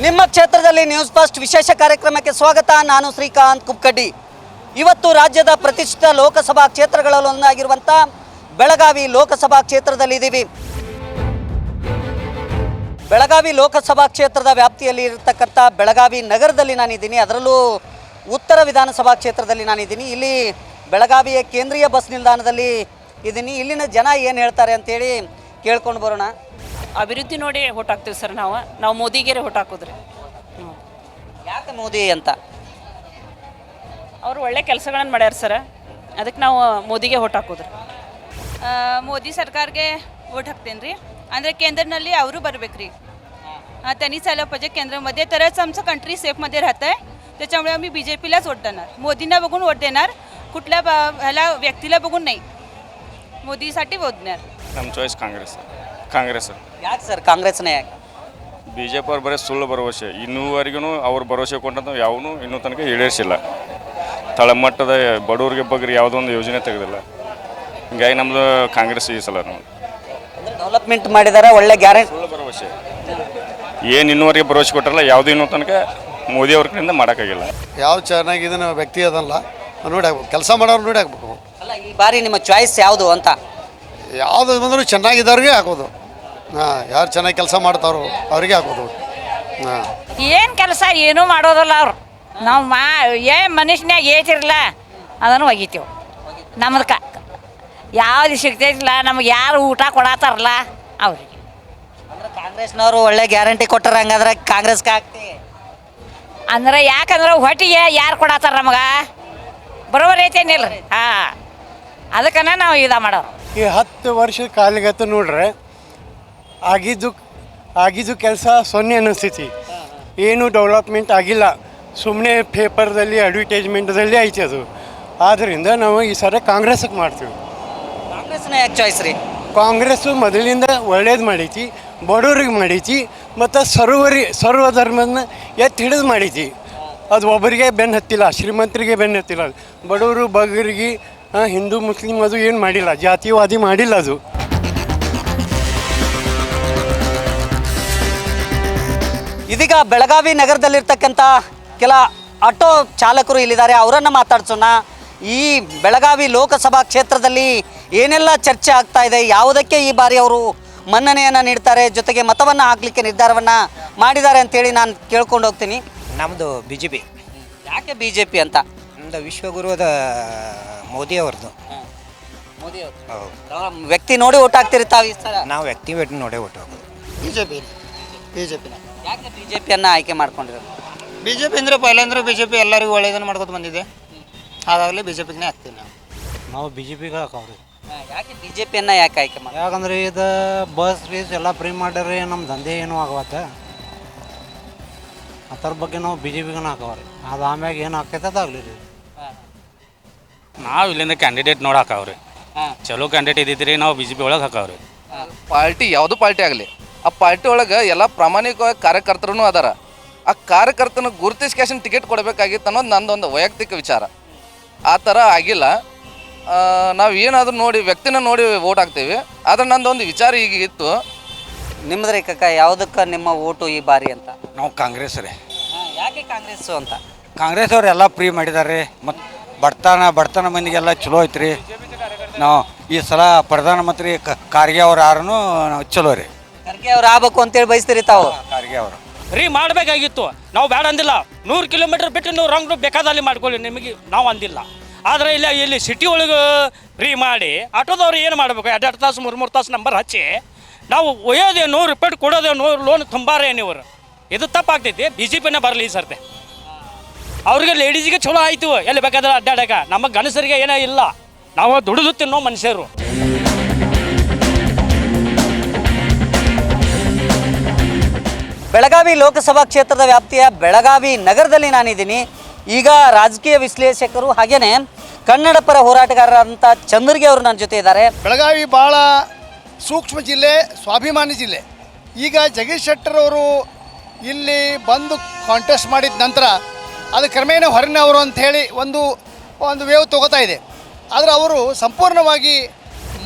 ನಿಮ್ಮ ಕ್ಷೇತ್ರದಲ್ಲಿ news first ವಿಶೇಷ ಕಾರ್ಯಕ್ರಮಕ್ಕೆ ಸ್ವಾಗತ. ನಾನು ಶ್ರೀಕಾಂತ್ ಕುಕ್ಕಡ್ಡಿ. ಇವತ್ತು ರಾಜ್ಯದ ಪ್ರತಿಷ್ಠಿತ ಲೋಕಸಭಾ ಕ್ಷೇತ್ರಗಳಲ್ಲೊಂದಾಗಿರುವಂಥ ಬೆಳಗಾವಿ ಲೋಕಸಭಾ ಕ್ಷೇತ್ರದಲ್ಲಿದ್ದೀವಿ. ಬೆಳಗಾವಿ ಲೋಕಸಭಾ ಕ್ಷೇತ್ರದ ವ್ಯಾಪ್ತಿಯಲ್ಲಿ ಇರತಕ್ಕಂಥ ಬೆಳಗಾವಿ ನಗರದಲ್ಲಿ ನಾನಿದ್ದೀನಿ. ಅದರಲ್ಲೂ ಉತ್ತರ ವಿಧಾನಸಭಾ ಕ್ಷೇತ್ರದಲ್ಲಿ ನಾನಿದ್ದೀನಿ. ಇಲ್ಲಿ ಬೆಳಗಾವಿಯ ಕೇಂದ್ರೀಯ ಬಸ್ ನಿಲ್ದಾಣದಲ್ಲಿ ಇದ್ದೀನಿ. ಇಲ್ಲಿನ ಜನ ಏನು ಹೇಳ್ತಾರೆ ಅಂತೇಳಿ ಕೇಳ್ಕೊಂಡು ಬರೋಣ. ಅಭಿವೃದ್ಧಿ ನೋಡಿ ಓಟ್ ಹಾಕ್ತೀವಿ ಸರ್. ನಾವು ಮೋದಿಗೆ ಓಟ್ ಹಾಕೋದ್ರಿ. ಯಾಕೆ ಮೋದಿ ಅಂತ? ಅವರು ಒಳ್ಳೆ ಕೆಲಸಗಳನ್ನು ಮಾಡ್ಯಾರ ಸರ್, ಅದಕ್ಕೆ ನಾವು ಮೋದಿಗೆ ಓಟ್ ಹಾಕೋದ್ರಿ. मोदी सरकारಗೆ वोट हाकतेन ರೀ. ಅಂದರೆ केंद्रನಲ್ಲಿ ಅವರು बरಬೇಕ್ರಿ. त्यांनी चाललं पाहिजे केंद्रामध्ये, तरच आमचं कंट्री सेफमध्ये राहतं आहे. त्याच्यामुळे आम्ही BJPलाच वोट देणार. मोदींना बघून वोट देणार, कुठल्या ह्याला व्यक्तीला बघून नाही. मोदीसाठी वोट देणार. ನಮ್ಮ ಚಾಯ್ಸ್ ಕಾಂಗ್ರೆಸ್. ಯಾಕೆ ಸರ್ ಕಾಂಗ್ರೆಸ್ನೇ ಯಾಕೆ? ಬಿ ಜೆ ಪಿ ಅವ್ರು ಬರೀ ಸುಳ್ಳು ಭರವಸೆ. ಇನ್ನೂವರೆಗೂ ಅವ್ರು ಭರವಸೆ ಕೊಟ್ಟಂತ ಯಾವನು ಇನ್ನೂ ತನಕ ಈಡೇರಿಸಿಲ್ಲ. ತಳಮಟ್ಟದ ಬಡವರಿಗೆ ಬಗ್ಗೆ ಯಾವುದೋ ಒಂದು ಯೋಜನೆ ತೆಗೆದಿಲ್ಲ. ಹಿಂಗಾಗಿ ನಮ್ಮದು ಕಾಂಗ್ರೆಸ್ ಈ ಸಲ ನಾವು ಡೆವಲಪ್ಮೆಂಟ್ ಮಾಡಿದ್ದಾರೆ, ಒಳ್ಳೆ ಗ್ಯಾರಂಟಿ. ಸುಳ್ಳು ಭರವಸೆ ಏನು ಇನ್ನೂವರೆಗೆ ಭರವಸೆ ಕೊಟ್ಟರಲ್ಲ, ಯಾವುದೂ ಇನ್ನೂ ತನಕ ಮೋದಿ ಅವ್ರ ಕಡೆಯಿಂದ ಮಾಡೋಕ್ಕಾಗಿಲ್ಲ. ಯಾವ ಚೆನ್ನಾಗಿ ಇದನ್ನು ವ್ಯಕ್ತಿ ಅದಲ್ಲ ನೋಡಿ ಆಗ್ಬೇಕು, ಕೆಲಸ ಮಾಡೋರು ನೋಡಿ ಆಗ್ಬೇಕು. ಅಲ್ಲ, ಈ ಬಾರಿ ನಿಮ್ಮ ಚಾಯ್ಸ್ ಯಾವುದು ಅಂತ? ಯಾವುದು ಬಂದರೂ ಚೆನ್ನಾಗಿದ್ದವ್ರಿಗೆ ಹಾಕೋದು. ಹಾಂ, ಯಾರು ಚೆನ್ನಾಗಿ ಕೆಲಸ ಮಾಡ್ತಾರೋ ಅವ್ರಿಗೆ ಹಾಕೋದು. ಹಾಂ, ಏನು ಕೆಲಸ ಏನೂ ಮಾಡೋದಲ್ಲ ಅವ್ರು. ನಾವು ಏನು ಮನುಷ್ಯನ್ಯಾಗ ಏತಿರಲ್ಲ ಅದನ್ನು ಒಗಿತೀವಿ. ನಮ್ದು ಯಾವ್ದು ಸಿಗ್ತೈತಿಲ್ಲ, ನಮ್ಗೆ ಯಾರು ಊಟ ಕೊಡತ್ತಾರಲ್ಲ ಅವ್ರಿಗೆ. ಅಂದ್ರೆ ಕಾಂಗ್ರೆಸ್ನವರು ಒಳ್ಳೆ ಗ್ಯಾರಂಟಿ ಕೊಟ್ಟಾರ, ಹಂಗಾದ್ರೆ ಕಾಂಗ್ರೆಸ್ಗೆ ಹಾಕ್ತಿ. ಅಂದ್ರೆ ಯಾಕಂದ್ರೆ ಹೊಟ್ಟಿಗೆ ಯಾರು ಕೊಡತ್ತಾರ ನಮಗೆ ಬರೋಬರ್ ಐತೇನಿಲ್ಲ ರೀ. ಹಾಂ, ಅದಕ್ಕನ್ನ ನಾವು ಮಾಡೋರು. ಈ 10 ವರ್ಷದ ಕಾಲಗತ ನೋಡ್ರೆ ಆಗಿದ್ದು ಕೆಲಸ ಸೊನ್ನೆ ಅನ್ನಿಸ್ತೈತಿ. ಏನೂ ಡೆವಲಪ್ಮೆಂಟ್ ಆಗಿಲ್ಲ. ಸುಮ್ಮನೆ ಪೇಪರ್ದಲ್ಲಿ ಅಡ್ವರ್ಟೈಸ್ಮೆಂಟ್ದಲ್ಲಿ ಐತಿ ಅದು. ಆದ್ದರಿಂದ ನಾವು ಈ ಸಲ ಕಾಂಗ್ರೆಸ್ಗೆ ಮಾಡ್ತೀವಿ. ಕಾಂಗ್ರೆಸ್ನ ಯಾಕೆ ಚಾಯ್ಸ್ ರೀ? ಕಾಂಗ್ರೆಸ್ಸು ಮೊದಲಿಂದ ಒಳ್ಳೇದು ಮಾಡೈತಿ, ಬಡವ್ರಿಗೆ ಮಾಡೈತಿ, ಮತ್ತು ಸರ್ವ ಧರ್ಮನ ಎತ್ತಿ ಹಿಡಿದು ಮಾಡೈತಿ. ಅದು ಒಬ್ಬರಿಗೆ ಬೆನ್ನು ಹತ್ತಿಲ್ಲ, ಶ್ರೀಮಂತರಿಗೆ ಬೆನ್ನು ಹತ್ತಿಲ್ಲ. ಬಡವರು ಬಗ್ಗರಿಗೆ ಹಿಂದೂ ಮುಸ್ಲಿಂ ಅದು ಏನು ಮಾಡಿಲ್ಲ, ಜಾತಿವಾದಿ ಮಾಡಿಲ್ಲ ಅದು. ಇದೀಗ ಬೆಳಗಾವಿ ನಗರದಲ್ಲಿರ್ತಕ್ಕಂಥ ಕೆಲ ಆಟೋ ಚಾಲಕರು ಇಲ್ಲಿದ್ದಾರೆ, ಅವರನ್ನು ಮಾತಾಡ್ಸೋಣ. ಈ ಬೆಳಗಾವಿ ಲೋಕಸಭಾ ಕ್ಷೇತ್ರದಲ್ಲಿ ಏನೆಲ್ಲ ಚರ್ಚೆ ಆಗ್ತಾ ಇದೆ, ಯಾವುದಕ್ಕೆ ಈ ಬಾರಿ ಅವರು ಮನ್ನಣೆಯನ್ನು ನೀಡ್ತಾರೆ, ಜೊತೆಗೆ ಮತವನ್ನು ಹಾಕಲಿಕ್ಕೆ ನಿರ್ಧಾರವನ್ನು ಮಾಡಿದ್ದಾರೆ ಅಂತೇಳಿ ನಾನು ಕೇಳ್ಕೊಂಡು ಹೋಗ್ತೀನಿ. ನಮ್ಮದು BJP. ಯಾಕೆ BJP ಅಂತ? ನಮ್ಮದು ವಿಶ್ವಗುರುವಾದ ಮೋದಿ ಅವ್ರದ್ದು. ಮೋದಿ ಅವರು ವ್ಯಕ್ತಿ ನೋಡಿ ಓಟ್ ಹಾಕ್ತೀರಿ ತಾವು ಈ ಸಲ? ನಾವು ವ್ಯಕ್ತಿ ಭೇಟಿ ನೋಡೇ ಓಟ್ ಹಾಕೋದು. BJP. ಯಾಕೆ BJPಯನ್ನು ಆಯ್ಕೆ ಮಾಡ್ಕೊಂಡಿರೋದು? BJP ಅಂದರೆ ಪೈಲಂದ್ರೆ BJP ಎಲ್ಲರಿಗೂ ಒಳ್ಳೇದನ್ನು ಮಾಡ್ಕೊತ ಬಂದಿದೆ. ಹಾಗಾಗಲೇ BJPಗೆ ಹಾಕ್ತೀವಿ ನಾವು BJPಗೆ ಹಾಕವ್ರಿ. ಯಾಕೆ BJPಯನ್ನು ಯಾಕೆ ಆಯ್ಕೆ ಮಾಡಿ? ಯಾಕಂದ್ರೆ ಇದು ಬಸ್ ಗೀಸ್ ಎಲ್ಲ ಫ್ರೀ ಮಾಡ್ಯಾರ, ನಮ್ಮ ದಂಧೆ ಏನೂ ಆಗವತ್ತ. ಅದ್ರ ಬಗ್ಗೆ ನಾವು BJPಗೆ ಹಾಕವ್ರಿ. ಅದು ಆಮ್ಯಾಗ ಏನು ಆಗ್ತೈತೆ ಅದಾಗಲಿ ರೀ. ನಾವು ಇಲ್ಲಿಂದ ಕ್ಯಾಂಡಿಡೇಟ್ ನೋಡಿ ಹಾಕವ್ರಿ. ಚಲೋ ಕ್ಯಾಂಡಿಡೇಟ್ ಇದ್ದಿದ್ರಿ ನಾವು BJP ಒಳಗೆ ಹಾಕವ್ರಿ. ಪಾರ್ಟಿ ಯಾವುದು ಪಾರ್ಟಿ ಆಗಲಿ, ಆ ಪಾರ್ಟಿ ಒಳಗೆ ಎಲ್ಲ ಪ್ರಾಮಾಣಿಕವಾಗಿ ಕಾರ್ಯಕರ್ತರೂ ಅದಾರ. ಆ ಕಾರ್ಯಕರ್ತನ ಗುರುತಿಸ್ಕೇಶನ್ ಟಿಕೆಟ್ ಕೊಡಬೇಕಾಗಿತ್ತು ಅನ್ನೋದು ನಂದೊಂದು ವೈಯಕ್ತಿಕ ವಿಚಾರ. ಆ ಥರ ಆಗಿಲ್ಲ. ನಾವು ಏನಾದರೂ ನೋಡಿ ವ್ಯಕ್ತಿನ ನೋಡಿ ವೋಟ್ ಹಾಕ್ತೀವಿ. ಆದರೆ ನಂದೊಂದು ವಿಚಾರ ಈಗ ಇತ್ತು. ನಿಮ್ಮದ್ರಿ ಕಕ್ಕ, ಯಾವುದಕ್ಕೆ ನಿಮ್ಮ ಓಟು ಈ ಬಾರಿ ಅಂತ? ನಾವು ಕಾಂಗ್ರೆಸ್ ರೀ. ಯಾಕೆ ಕಾಂಗ್ರೆಸ್ಸು ಅಂತ? ಕಾಂಗ್ರೆಸ್ ಅವ್ರು ಎಲ್ಲ ಫ್ರೀ ಮಾಡಿದ್ದಾರೆ. ಮತ್ತು ಬಡತನ ಮಂದಿಗೆಲ್ಲ ಚಲೋ ಐತ್ರಿ. ನಾವು ಈ ಸಲ ಪ್ರಧಾನಮಂತ್ರಿ ಖರ್ಗೆ ಅವ್ರು ಯಾರೂ ಚಲೋ ರೀ. ಖರ್ಗೆ ಅವ್ರು ಆಗ್ಬೇಕು ಅಂತೇಳಿ ಬಯಸ್ತೀರಿ ತಾವು? ಖರ್ಗೆ ಅವರು ರೀ ಮಾಡಬೇಕಾಗಿತ್ತು, ನಾವು ಬೇಡ ಅಂದಿಲ್ಲ. 100 ಕಿಲೋಮೀಟ್ರ್ ಬಿಟ್ಟು ನೀವು ರಂಗ್ ಬೇಕಾದಲ್ಲಿ ಮಾಡ್ಕೊಳ್ಳಿ, ನಿಮಗೆ ನಾವು ಅಂದಿಲ್ಲ. ಆದರೆ ಇಲ್ಲಿ ಸಿಟಿ ಒಳಗೆ ಫ್ರೀ ಮಾಡಿ ಆಟೋದವ್ರು ಏನು ಮಾಡಬೇಕು? 2 ತಾಸು 3 ತಾಸು ನಂಬರ್ ಹಚ್ಚಿ ನಾವು ಒಯ್ಯೋದೇ 100 ರೂಪಾಯಿ ಕೊಡೋದೇ 100 ಲೋನ್ ತುಂಬಾರೇ ನೀವರು. ಇದು ತಪ್ಪಾಗ್ತೈತಿ. BJPನೇ ಬರಲಿ ಈ ಸರ್ತೆ. ಅವ್ರಿಗೆ ಲೇಡೀಸಿಗೆ ಚಲೋ ಆಯಿತು, ಎಲ್ಲಿ ಬೇಕಾದ್ರೆ ಅಡ್ಡಾಡಕ. ನಮಗೆ ಗಣಸರಿಗೆ ಏನೋ ಇಲ್ಲ, ನಾವು ದುಡಿದು ತಿನ್ನೋ ಮನುಷ್ಯರು. ಬೆಳಗಾವಿ ಲೋಕಸಭಾ ಕ್ಷೇತ್ರದ ವ್ಯಾಪ್ತಿಯ ಬೆಳಗಾವಿ ನಗರದಲ್ಲಿ ನಾನಿದ್ದೀನಿ. ಈಗ ರಾಜಕೀಯ ವಿಶ್ಲೇಷಕರು ಹಾಗೇನೆ ಕನ್ನಡ ಪರ ಹೋರಾಟಗಾರರಂಥ ಚಂದ್ರಗೆ ಅವರು ನನ್ನ ಜೊತೆ ಇದ್ದಾರೆ. ಬೆಳಗಾವಿ ಭಾಳ ಸೂಕ್ಷ್ಮ ಜಿಲ್ಲೆ, ಸ್ವಾಭಿಮಾನಿ ಜಿಲ್ಲೆ. ಈಗ ಜಗದೀಶ್ ಶೆಟ್ಟರ್ ಅವರು ಇಲ್ಲಿ ಬಂದು ಕಾಂಟೆಸ್ಟ್ ಮಾಡಿದ ನಂತರ ಅದು ಕ್ರಮೇಣ ಹೊರನವರು ಅಂಥೇಳಿ ಒಂದು ವೇವ್ ತಗೋತಾ ಇದೆ. ಆದರೆ ಅವರು ಸಂಪೂರ್ಣವಾಗಿ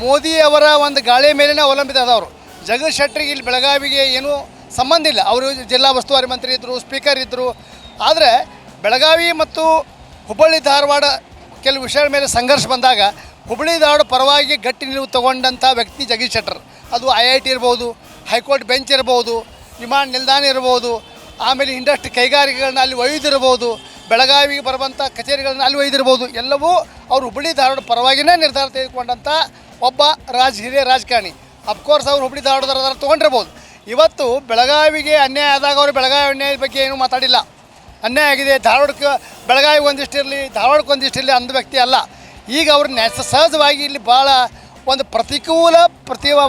ಮೋದಿಯವರ ಒಂದು ಗಾಳಿ ಮೇಲಿನ ಅವಲಂಬಿತ ಆದವರು. ಜಗದೀಶ್ ಶೆಟ್ಟರಿಗೆ ಇಲ್ಲಿ ಬೆಳಗಾವಿಗೆ ಏನೂ ಸಂಬಂಧ ಇಲ್ಲ. ಅವರು ಜಿಲ್ಲಾ ಉಸ್ತುವಾರಿ ಮಂತ್ರಿ ಇದ್ದರು, ಸ್ಪೀಕರ್ ಇದ್ದರು. ಆದರೆ ಬೆಳಗಾವಿ ಮತ್ತು ಹುಬ್ಬಳ್ಳಿ ಧಾರವಾಡ ಕೆಲವು ವಿಷಯಗಳ ಮೇಲೆ ಸಂಘರ್ಷ ಬಂದಾಗ ಹುಬ್ಬಳ್ಳಿ ಧಾರವಾಡ ಪರವಾಗಿ ಗಟ್ಟಿ ನಿಲುವು ತಗೊಂಡಂಥ ವ್ಯಕ್ತಿ ಜಗದೀಶ್ ಶೆಟ್ಟರ್. ಅದು IIT ಇರ್ಬೋದು, ಹೈಕೋರ್ಟ್ ಬೆಂಚ್ ಇರ್ಬೋದು, ವಿಮಾನ ನಿಲ್ದಾಣ ಇರ್ಬೋದು, ಆಮೇಲೆ ಇಂಡಸ್ಟ್ರಿ ಕೈಗಾರಿಕೆಗಳನ್ನ ಅಲ್ಲಿ ಒಯ್ದಿರ್ಬೋದು, ಬೆಳಗಾವಿಗೆ ಬರುವಂಥ ಕಚೇರಿಗಳನ್ನ ಅಲ್ಲಿ ಒಯ್ದಿರ್ಬೋದು. ಎಲ್ಲವೂ ಅವರು ಹುಬ್ಬಳ್ಳಿ ಧಾರವಾಡ ಪರವಾಗಿಯೇ ನಿರ್ಧಾರ ತೆಗೆದುಕೊಂಡಂಥ ಒಬ್ಬ ಹಿರಿಯ ರಾಜಕಾರಣಿ. ಅಫ್ಕೋರ್ಸ್ ಅವರು ಹುಬ್ಬಳ್ಳಿ ಧಾರವಾಡದ ತೊಗೊಂಡಿರ್ಬೋದು. ಇವತ್ತು ಬೆಳಗಾವಿಗೆ ಅನ್ಯಾಯ ಆದಾಗ ಅವರು ಬೆಳಗಾವಿ ಅನ್ಯಾಯದ ಬಗ್ಗೆ ಏನೂ ಮಾತಾಡಿಲ್ಲ. ಅನ್ಯಾಯ ಆಗಿದೆ, ಧಾರವಾಡಕ್ಕೆ ಬೆಳಗಾವಿಗೆ ಒಂದಿಷ್ಟಿರಲಿ, ಧಾರವಾಡಕ್ಕೆ ಒಂದಿಷ್ಟಿರಲಿ ಅಂದ ವ್ಯಕ್ತಿ ಅಲ್ಲ. ಈಗ ಅವರು ಸಹಜವಾಗಿ ಇಲ್ಲಿ ಭಾಳ ಒಂದು ಪ್ರತಿಕೂಲ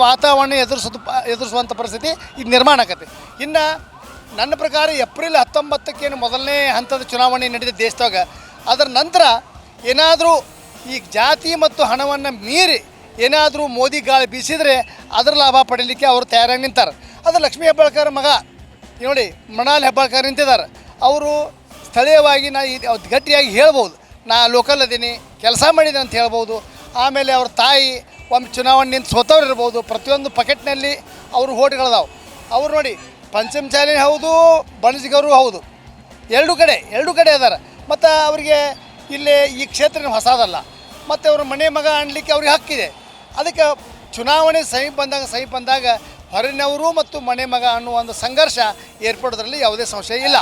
ವಾತಾವರಣ ಎದುರಿಸುವಂಥ ಪರಿಸ್ಥಿತಿ ಈಗ ನಿರ್ಮಾಣ ಆಕತ್ತೆ. ಇನ್ನು ನನ್ನ ಪ್ರಕಾರ ಏಪ್ರಿಲ್ 19 ಮೊದಲನೇ ಹಂತದ ಚುನಾವಣೆ ನಡೆದ ದೇಶದಾಗ. ಅದರ ನಂತರ ಏನಾದರೂ ಈ ಜಾತಿ ಮತ್ತು ಹಣವನ್ನು ಮೀರಿ ಏನಾದರೂ ಮೋದಿ ಗಾಳಿ ಬೀಸಿದರೆ ಅದರ ಲಾಭ ಪಡೀಲಿಕ್ಕೆ ಅವರು ತಯಾರಾಗಿ ನಿಂತಾರೆ. ಅದು ಲಕ್ಷ್ಮೀ ಹೆಬ್ಬಾಳ್ಕರ್ ಮಗ ನೋಡಿ, ಮೃಣಾಲ್ ಹೆಬ್ಬಾಳ್ಕರ್ ನಿಂತಿದ್ದಾರೆ. ಅವರು ಸ್ಥಳೀಯವಾಗಿ ಗಟ್ಟಿಯಾಗಿ ಹೇಳ್ಬೋದು, ನಾ ಲೋಕಲ್ ಅದೀನಿ, ಕೆಲಸ ಮಾಡಿದ್ದೀನಿ ಅಂತ ಹೇಳ್ಬೋದು. ಆಮೇಲೆ ಅವ್ರ ತಾಯಿ ಒಮ್ಮೆ ಚುನಾವಣೆ ನಿಂತು ಸೋತವ್ರು ಇರ್ಬೋದು. ಪ್ರತಿಯೊಂದು ಪಕೆಟ್ನಲ್ಲಿ ಅವರು ಓಟ್ಗಳದಾವೆ. ಅವ್ರು ನೋಡಿ ಪಂಚಮಸಾಲಿ ಹೌದು, ಬಣಜಿಗರು ಹೌದು, ಎರಡೂ ಕಡೆ ಅದಾರೆ. ಮತ್ತು ಅವರಿಗೆ ಇಲ್ಲಿ ಈ ಕ್ಷೇತ್ರ ಹೊಸದಲ್ಲ, ಮತ್ತು ಅವ್ರ ಮನೆ ಮಗ ಅನ್ಲಿಕ್ಕೆ ಅವ್ರಿಗೆ ಹಕ್ಕಿದೆ. ಅದಕ್ಕೆ ಚುನಾವಣೆ ಸಮೀಪ ಬಂದಾಗ ಹೊರನವರು ಮತ್ತು ಮನೆ ಮಗ ಅನ್ನುವ ಒಂದು ಸಂಘರ್ಷ ಏರ್ಪಡೋದ್ರಲ್ಲಿ ಯಾವುದೇ ಸಂಶಯ ಇಲ್ಲ.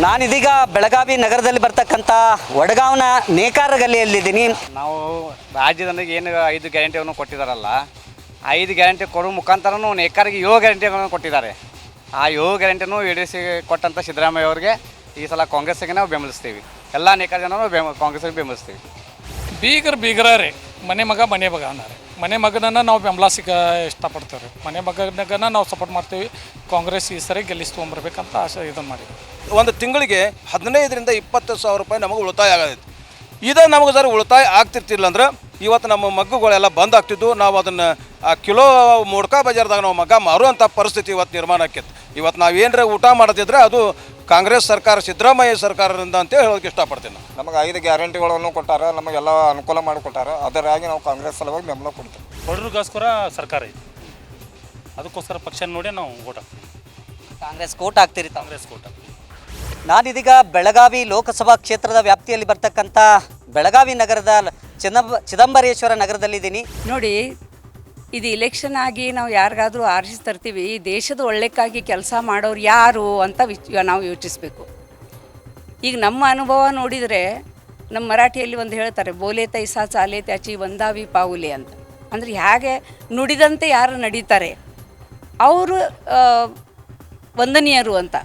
ನಾನಿದೀಗ ಬೆಳಗಾವಿ ನಗರದಲ್ಲಿ ಬರ್ತಕ್ಕಂಥ ವಡಗಾಂವ್ನ ನೇಕಾರ ಗಲ್ಲಿಯಲ್ಲಿದ್ದೀನಿ. ನಾವು ರಾಜ್ಯದವರಿಗೆ ಏನು 5 ಗ್ಯಾರಂಟಿಯನ್ನು ಕೊಟ್ಟಿದ್ದಾರಲ್ಲ, 5 ಗ್ಯಾರಂಟಿ ಕೊಡೋ ಮುಖಾಂತರನೂ ನೇಕಾರಿಗೆ 7 ಗ್ಯಾರಂಟಿಗಳನ್ನು ಕೊಟ್ಟಿದ್ದಾರೆ. ಆ 7 ಗ್ಯಾರಂಟಿನೂ ಈಡೇರಿಸಿ ಕೊಟ್ಟಂಥ ಸಿದ್ದರಾಮಯ್ಯ ಅವ್ರಿಗೆ ಈ ಸಲ ಕಾಂಗ್ರೆಸ್ಸಿಗೆ ನಾವು ಬೆಂಬಲಿಸ್ತೀವಿ. ಎಲ್ಲ ನೇಕಾರ ಜನರು ಕಾಂಗ್ರೆಸ್ಸಿಗೆ ಬೆಂಬಲಿಸ್ತೀವಿ. ಬೀಗರ ರೀ, ಮನೆ ಮಗ ಅನ್ನಾರೆ. ಮನೆ ಮಗನನ್ನು ನಾವು ಬೆಂಬಲಿಸಿಕ ಇಷ್ಟಪಡ್ತೇವೆ ರೀ. ಮನೆ ಮಗನ ನಾವು ಸಪೋರ್ಟ್ ಮಾಡ್ತೀವಿ. ಕಾಂಗ್ರೆಸ್ ಈ ಸರಿ ಗೆಲ್ಲಿಸ್ಕೊಂಬರ್ಬೇಕಂತ ಆಸೆ ಇದನ್ನು ಮಾಡಿದ್ವಿ. ಒಂದು ತಿಂಗಳಿಗೆ 15ರಿಂದ 20 ಸಾವಿರ ರೂಪಾಯಿ ನಮಗೆ ಉಳಿತಾಯ ಆಗೋದೈತಿ. ನಮಗೆ ಜರ ಉಳಿತಾಯ ಆಗ್ತಿರ್ತಿಲ್ಲ ಅಂದ್ರೆ ಇವತ್ತು ನಮ್ಮ ಮಗ್ಗುಗಳೆಲ್ಲ ಬಂದ್ ಆಗ್ತಿದ್ದು. ನಾವು ಅದನ್ನು ಕಿಲೋ ಮೊಡ್ಕಾ ಬಜಾರ್ದಾಗ ನಾವು ಮಗ್ಗ ಮಾರುವಂಥ ಪರಿಸ್ಥಿತಿ ಇವತ್ತು ನಿರ್ಮಾಣ ಆಕೈತಿ. ಇವತ್ತು ನಾವು ಏನರ ಊಟ ಮಾಡೋದಿದ್ರೆ ಅದು ಕಾಂಗ್ರೆಸ್ ಸರ್ಕಾರ, ಸಿದ್ದರಾಮಯ್ಯ ಸರ್ಕಾರದಿಂದ ಅಂತೇಳಿ ಹೇಳೋಕೆ ಇಷ್ಟಪಡ್ತೀನಿ. ನಮಗೆ 5 ಗ್ಯಾರಂಟಿಗಳನ್ನು ಕೊಟ್ಟಾರ, ನಮಗೆಲ್ಲ ಅನುಕೂಲ ಮಾಡಿಕೊಟ್ಟಾರ. ಅದರಾಗಿ ನಾವು ಕಾಂಗ್ರೆಸ್ ಸಲುವಾಗಿ ಬೆಂಬಲ ಕೊಡ್ತೀವಿ. ಬಡವ್ರಿಗೋಸ್ಕರ ಸರ್ಕಾರ ಐತಿ, ಅದಕ್ಕೋಸ್ಕರ ಪಕ್ಷ ನೋಡಿ ನಾವು ಓಟ್ ಹಾಕ್ತೀವಿ. ಕಾಂಗ್ರೆಸ್ ಕೋಟ್ ಹಾಕ್ತೀರಿ? ಕಾಂಗ್ರೆಸ್ ಕೋಟ್ ಹಾಕ್ತೀವಿ. ನಾನಿದೀಗ ಬೆಳಗಾವಿ ಲೋಕಸಭಾ ಕ್ಷೇತ್ರದ ವ್ಯಾಪ್ತಿಯಲ್ಲಿ ಬರ್ತಕ್ಕಂಥ ಬೆಳಗಾವಿ ನಗರದ ಚಿದಂಬರೇಶ್ವರ ನಗರದಲ್ಲಿದ್ದೀನಿ. ನೋಡಿ, ಇದು ಇಲೆಕ್ಷನ್ ಆಗಿ ನಾವು ಯಾರಿಗಾದರೂ ಆರಿಸಿ ತರ್ತೀವಿ. ದೇಶದ ಒಳ್ಳೆಕ್ಕಾಗಿ ಕೆಲಸ ಮಾಡೋರು ಯಾರು ಅಂತ ನಾವು ಯೋಚಿಸಬೇಕು. ಈಗ ನಮ್ಮ ಅನುಭವ ನೋಡಿದರೆ ನಮ್ಮ ಮರಾಠಿಯಲ್ಲಿ ಒಂದು ಹೇಳ್ತಾರೆ, ಬೋಲೆ ತೈಸಾ ಚಾಲೆ ತ್ಯಾಚಿ ಒಂದಾವಿ ಪಾವುಲೆ ಅಂತ. ಅಂದರೆ ಹೇಗೆ ನುಡಿದಂತೆ ಯಾರು ನಡೀತಾರೆ ಅವರು ವಂದನೀಯರು ಅಂತ.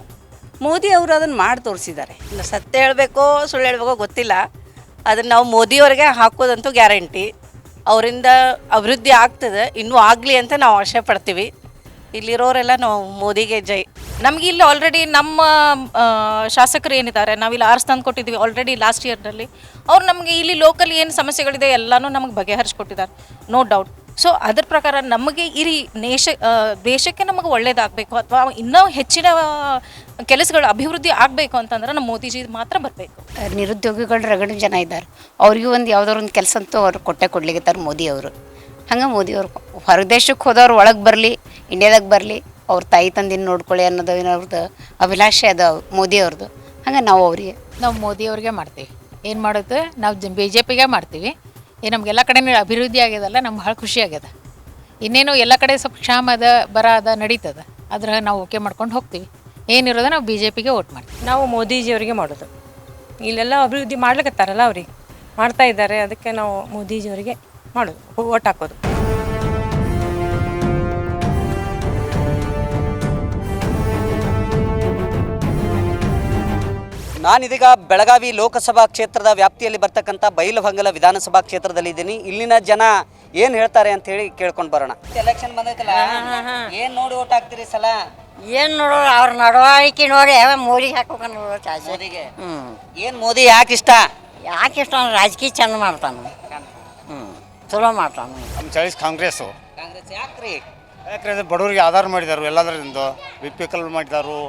ಮೋದಿ ಅವರು ಅದನ್ನು ಮಾಡಿ ತೋರಿಸಿದ್ದಾರೆ. ಸತ್ಯ ಹೇಳಬೇಕೋ ಸುಳ್ಳು ಹೇಳಬೇಕೋ ಗೊತ್ತಿಲ್ಲ, ಅದನ್ನು ನಾವು ಮೋದಿಯವ್ರಿಗೆ ಹಾಕೋದಂತೂ ಗ್ಯಾರಂಟಿ. ಅವರಿಂದ ಅಭಿವೃದ್ಧಿ ಆಗ್ತದೆ, ಇನ್ನೂ ಆಗಲಿ ಅಂತ ನಾವು ಆಶೆ ಪಡ್ತೀವಿ. ಇಲ್ಲಿರೋರೆಲ್ಲ ನಾವು ಮೋದಿಗೆ ಜೈ. ನಮಗೆ ಇಲ್ಲಿ ಆಲ್ರೆಡಿ ನಮ್ಮ ಶಾಸಕರು ಏನಿದ್ದಾರೆ, ನಾವಿಲ್ಲಿ ಆರ್ಸ್ ತಂದು ಕೊಟ್ಟಿದ್ದೀವಿ ಆಲ್ರೆಡಿ ಲಾಸ್ಟ್ ಇಯರ್ನಲ್ಲಿ. ಅವ್ರು ನಮಗೆ ಇಲ್ಲಿ ಲೋಕಲ್ ಏನು ಸಮಸ್ಯೆಗಳಿದೆ ಎಲ್ಲನೂ ನಮಗೆ ಬಗೆಹರಿಸ್ಕೊಟ್ಟಿದ್ದಾರೆ, ನೋ ಡೌಟ್. ಸೊ ಅದ್ರ ಪ್ರಕಾರ ನಮಗೆ ಈ ದೇಶಕ್ಕೆ ನಮಗೆ ಒಳ್ಳೇದಾಗಬೇಕು ಅಥವಾ ಇನ್ನೂ ಹೆಚ್ಚಿನ ಕೆಲಸಗಳು ಅಭಿವೃದ್ಧಿ ಆಗಬೇಕು ಅಂತಂದ್ರೆ ನಮ್ಮ ಮೋದಿಜಿ ಮಾತ್ರ ಬರಬೇಕು. ನಿರುದ್ಯೋಗಿಗಳು ರಗಡ ಜನ ಇದ್ದಾರೆ, ಅವ್ರಿಗೂ ಒಂದು ಯಾವುದಾದ್ರು ಒಂದು ಕೆಲಸ ಅಂತೂ ಅವ್ರು ಕೊಡ್ಲಿಕ್ಕತ್ತಾರೆ ಮೋದಿಯವರು. ಹಂಗೆ ಮೋದಿಯವರು ಹೊರದೇಶಕ್ಕೆ ಹೋದವ್ರು ಒಳಗೆ ಬರಲಿ, ಇಂಡಿಯಾದಾಗ ಬರಲಿ, ಅವ್ರ ತಾಯಿ ತಂದಿನ ನೋಡ್ಕೊಳ್ಳಿ ಅನ್ನೋದು ಅವ್ರದ್ದು ಅಭಿಲಾಷೆ ಅದು ಮೋದಿಯವ್ರದ್ದು. ಹಂಗೆ ನಾವು ಮೋದಿಯವ್ರಿಗೆ ಮಾಡ್ತೀವಿ. ಏನು ಮಾಡೋದು, ನಾವು BJP ಗೆ ಮಾಡ್ತೀವಿ. ನಮಗೆಲ್ಲ ಕಡೆ ಅಭಿವೃದ್ಧಿ ಆಗ್ಯದಲ್ಲ, ನಮ್ಗೆ ಭಾಳ ಖುಷಿ ಆಗ್ಯದ. ಇನ್ನೇನು ಎಲ್ಲ ಕಡೆ ಸ್ವಲ್ಪ ಕ್ಷಾಮ ಅದ, ಬರ ಅದ, ನಡೀತದ. ಅದ್ರ ನಾವು ಓಕೆ ಮಾಡ್ಕೊಂಡು ಹೋಗ್ತೀವಿ. ಏನಿರೋದ ನಾವು BJP ಗೆ ವೋಟ್ ಮಾಡ್ತೀವಿ. ನಾವು ಮೋದಿಜಿಯವರಿಗೆ ಮಾಡೋದು. ಇಲ್ಲೆಲ್ಲ ಅಭಿವೃದ್ಧಿ ಮಾಡ್ಲಿಕ್ಕತ್ತಾರಲ್ಲ, ಅವ್ರಿಗೆ ಮಾಡ್ತಾ ಇದ್ದಾರೆ, ಅದಕ್ಕೆ ನಾವು ಮೋದಿಜಿಯವರಿಗೆ ಮಾಡೋದು, ವೋಟ್ ಹಾಕೋದು. ನಾನಿದೀಗ ಬೆಳಗಾವಿ ಲೋಕಸಭಾ ಕ್ಷೇತ್ರದ ವ್ಯಾಪ್ತಿಯಲ್ಲಿ ಬರ್ತಕ್ಕಂಥ ಬೈಲಹೊಂಗಲ ವಿಧಾನಸಭಾ ಕ್ಷೇತ್ರದಲ್ಲಿದ್ದೀನಿ. ಇಲ್ಲಿನ ಜನ ಏನು ಹೇಳ್ತಾರೆ ಅಂತ ಹೇಳಿ ಕೇಳ್ಕೊಂಡು ಬರೋಣ. ಎಲೆಕ್ಷನ್ ಬಂದೈತಲ್ಲ, ಏನು ನೋಡಿ ಓಟ್ ಹಾಕ್ತೀರಿ ಸಲ? ಏನು ನೋಡೋ ಅವ್ರ ನಡವಳಿಕೆ ನೋಡಿ ಮೋದಿ ಹಾಕೋಕೆ ಮೋದಿಗೆ. ಏನು ಮೋದಿ ಯಾಕೆ ಇಷ್ಟ? ಯಾಕೆ ಇಷ್ಟ ಅಂದ್ರೆ ರಾಜಕೀಯ ಚಂದ ಮಾಡ್ತಾನೆ, ಚಲೋ ಮಾಡ್ತಾನೆ. ನಮ್ಮ ಚಾಯ್ಸ್ ಕಾಂಗ್ರೆಸ್ಸು. ಕಾಂಗ್ರೆಸ್ ಯಾಕ್ರಿ? ಯಾಕಂದ್ರೆ ಬಡವರಿಗೆ ಆಧಾರ ಮಾಡಿದಾರು, ಎಲ್ಲದರಿಂದ BPL ಮಾಡಿದಾರು,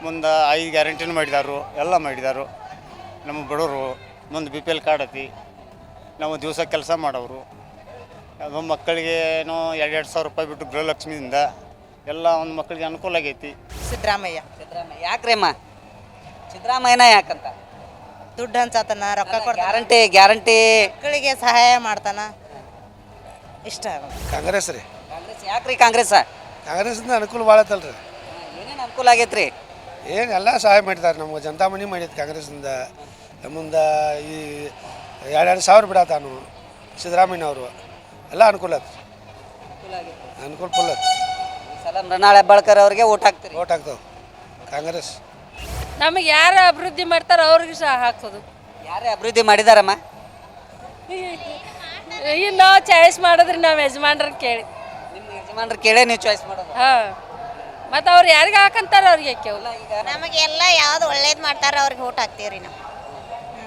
ಮುಂದೆ 5 ಗ್ಯಾರಂಟಿನೂ ಮಾಡಿದಾರು, ಎಲ್ಲ ಮಾಡಿದಾರು. ನಮ್ಮ ಬಡವರು ಮುಂದೆ BPL ಕಾರ್ಡ್ ಐತಿ, ನಾವು ದಿವಸ ಕೆಲಸ ಮಾಡೋರು, ಅದು ಮಕ್ಕಳಿಗೆ ಏನೋ 2,000 ರೂಪಾಯಿ ಬಿಟ್ಟು ಗೃಹಲಕ್ಷ್ಮಿಯಿಂದ ಎಲ್ಲ ಒಂದು ಮಕ್ಕಳಿಗೆ ಅನುಕೂಲ ಆಗೈತಿ. ಸಿದ್ದರಾಮಯ್ಯ ಯಾಕ್ರಿ ಅಮ್ಮ ಸಿದ್ದರಾಮಯ್ಯನ ಯಾಕಂತ? ದುಡ್ಡು ಹಂಚತನ, ರೊಕ್ಕ ಗ್ಯಾರಂಟಿ ಮಕ್ಕಳಿಗೆ ಸಹಾಯ ಮಾಡ್ತಾನ, ಇಷ್ಟ. ಕಾಂಗ್ರೆಸ್ ರೀ. ಕಾಂಗ್ರೆಸ್ ಯಾಕ್ರಿ ಕಾಂಗ್ರೆಸ್? ಕಾಂಗ್ರೆಸ್ದಿಂದ ಅನುಕೂಲ ಭಾಳ ಐತಲ್ರಿ. ಏನೇನು ಅನುಕೂಲ ಆಗೈತ್ರಿ? ಏನೆಲ್ಲ ಸಹಾಯ ಮಾಡಿದ್ದಾರೆ ನಮ್ಗೆ. ಜನತಾ ಮನಿ ಮಾಡಿದ್ದು ಕಾಂಗ್ರೆಸ್ನಿಂದ. ಮುಂದೆ ಈ 2,000 ಬಿಡತಾನು ಸಿದ್ದರಾಮಯ್ಯನವರು. ಎಲ್ಲ ಅನುಕೂಲ ಆಯ್ತು, ಅನುಕೂಲ ಫುಲ್ ಆಯ್ತು. ಈ ಸಲ ಮೃಣಾಲ್ ಹೆಬ್ಬಾಳ್ಕರ್ ಅವ್ರಿಗೆ ಓಟ್ ಹಾಕ್ತೀರಿ? ಓಟ್ ಹಾಕ್ತಾವೆ ಕಾಂಗ್ರೆಸ್. ನಮಗೆ ಯಾರು ಅಭಿವೃದ್ಧಿ ಮಾಡ್ತಾರೋ ಅವ್ರಿಗೆ ಸಹ ಹಾಕೋದು. ಯಾರೇ ಅಭಿವೃದ್ಧಿ ಮಾಡಿದಾರಮ್ಮ? ನಾವು ಚಾಯ್ಸ್ ಮಾಡಿದ್ರಿ ನಾವು ಯಜಮಾನ್ರನ್ನ ಕೇಳಿ. ನಿಮ್ಮ ಯಜಮಾನ್ರು ಕೇಳೇ ನೀವು ಚಾಯ್ಸ್ ಮಾಡೋದು? ಹಾಂ, ಮತ್ತು ಅವ್ರು ಯಾರಿಗೆ ಹಾಕಂತಾರ ಅವ್ರಿಗೆ ಹಾಕ್ಯವಲ್ಲ. ನಮಗೆಲ್ಲ ಯಾವ್ದು ಒಳ್ಳೇದು ಮಾಡ್ತಾರ ಅವ್ರಿಗೆ ಓಟ್ ಹಾಕ್ತೀವ್ರಿ ನಾವು.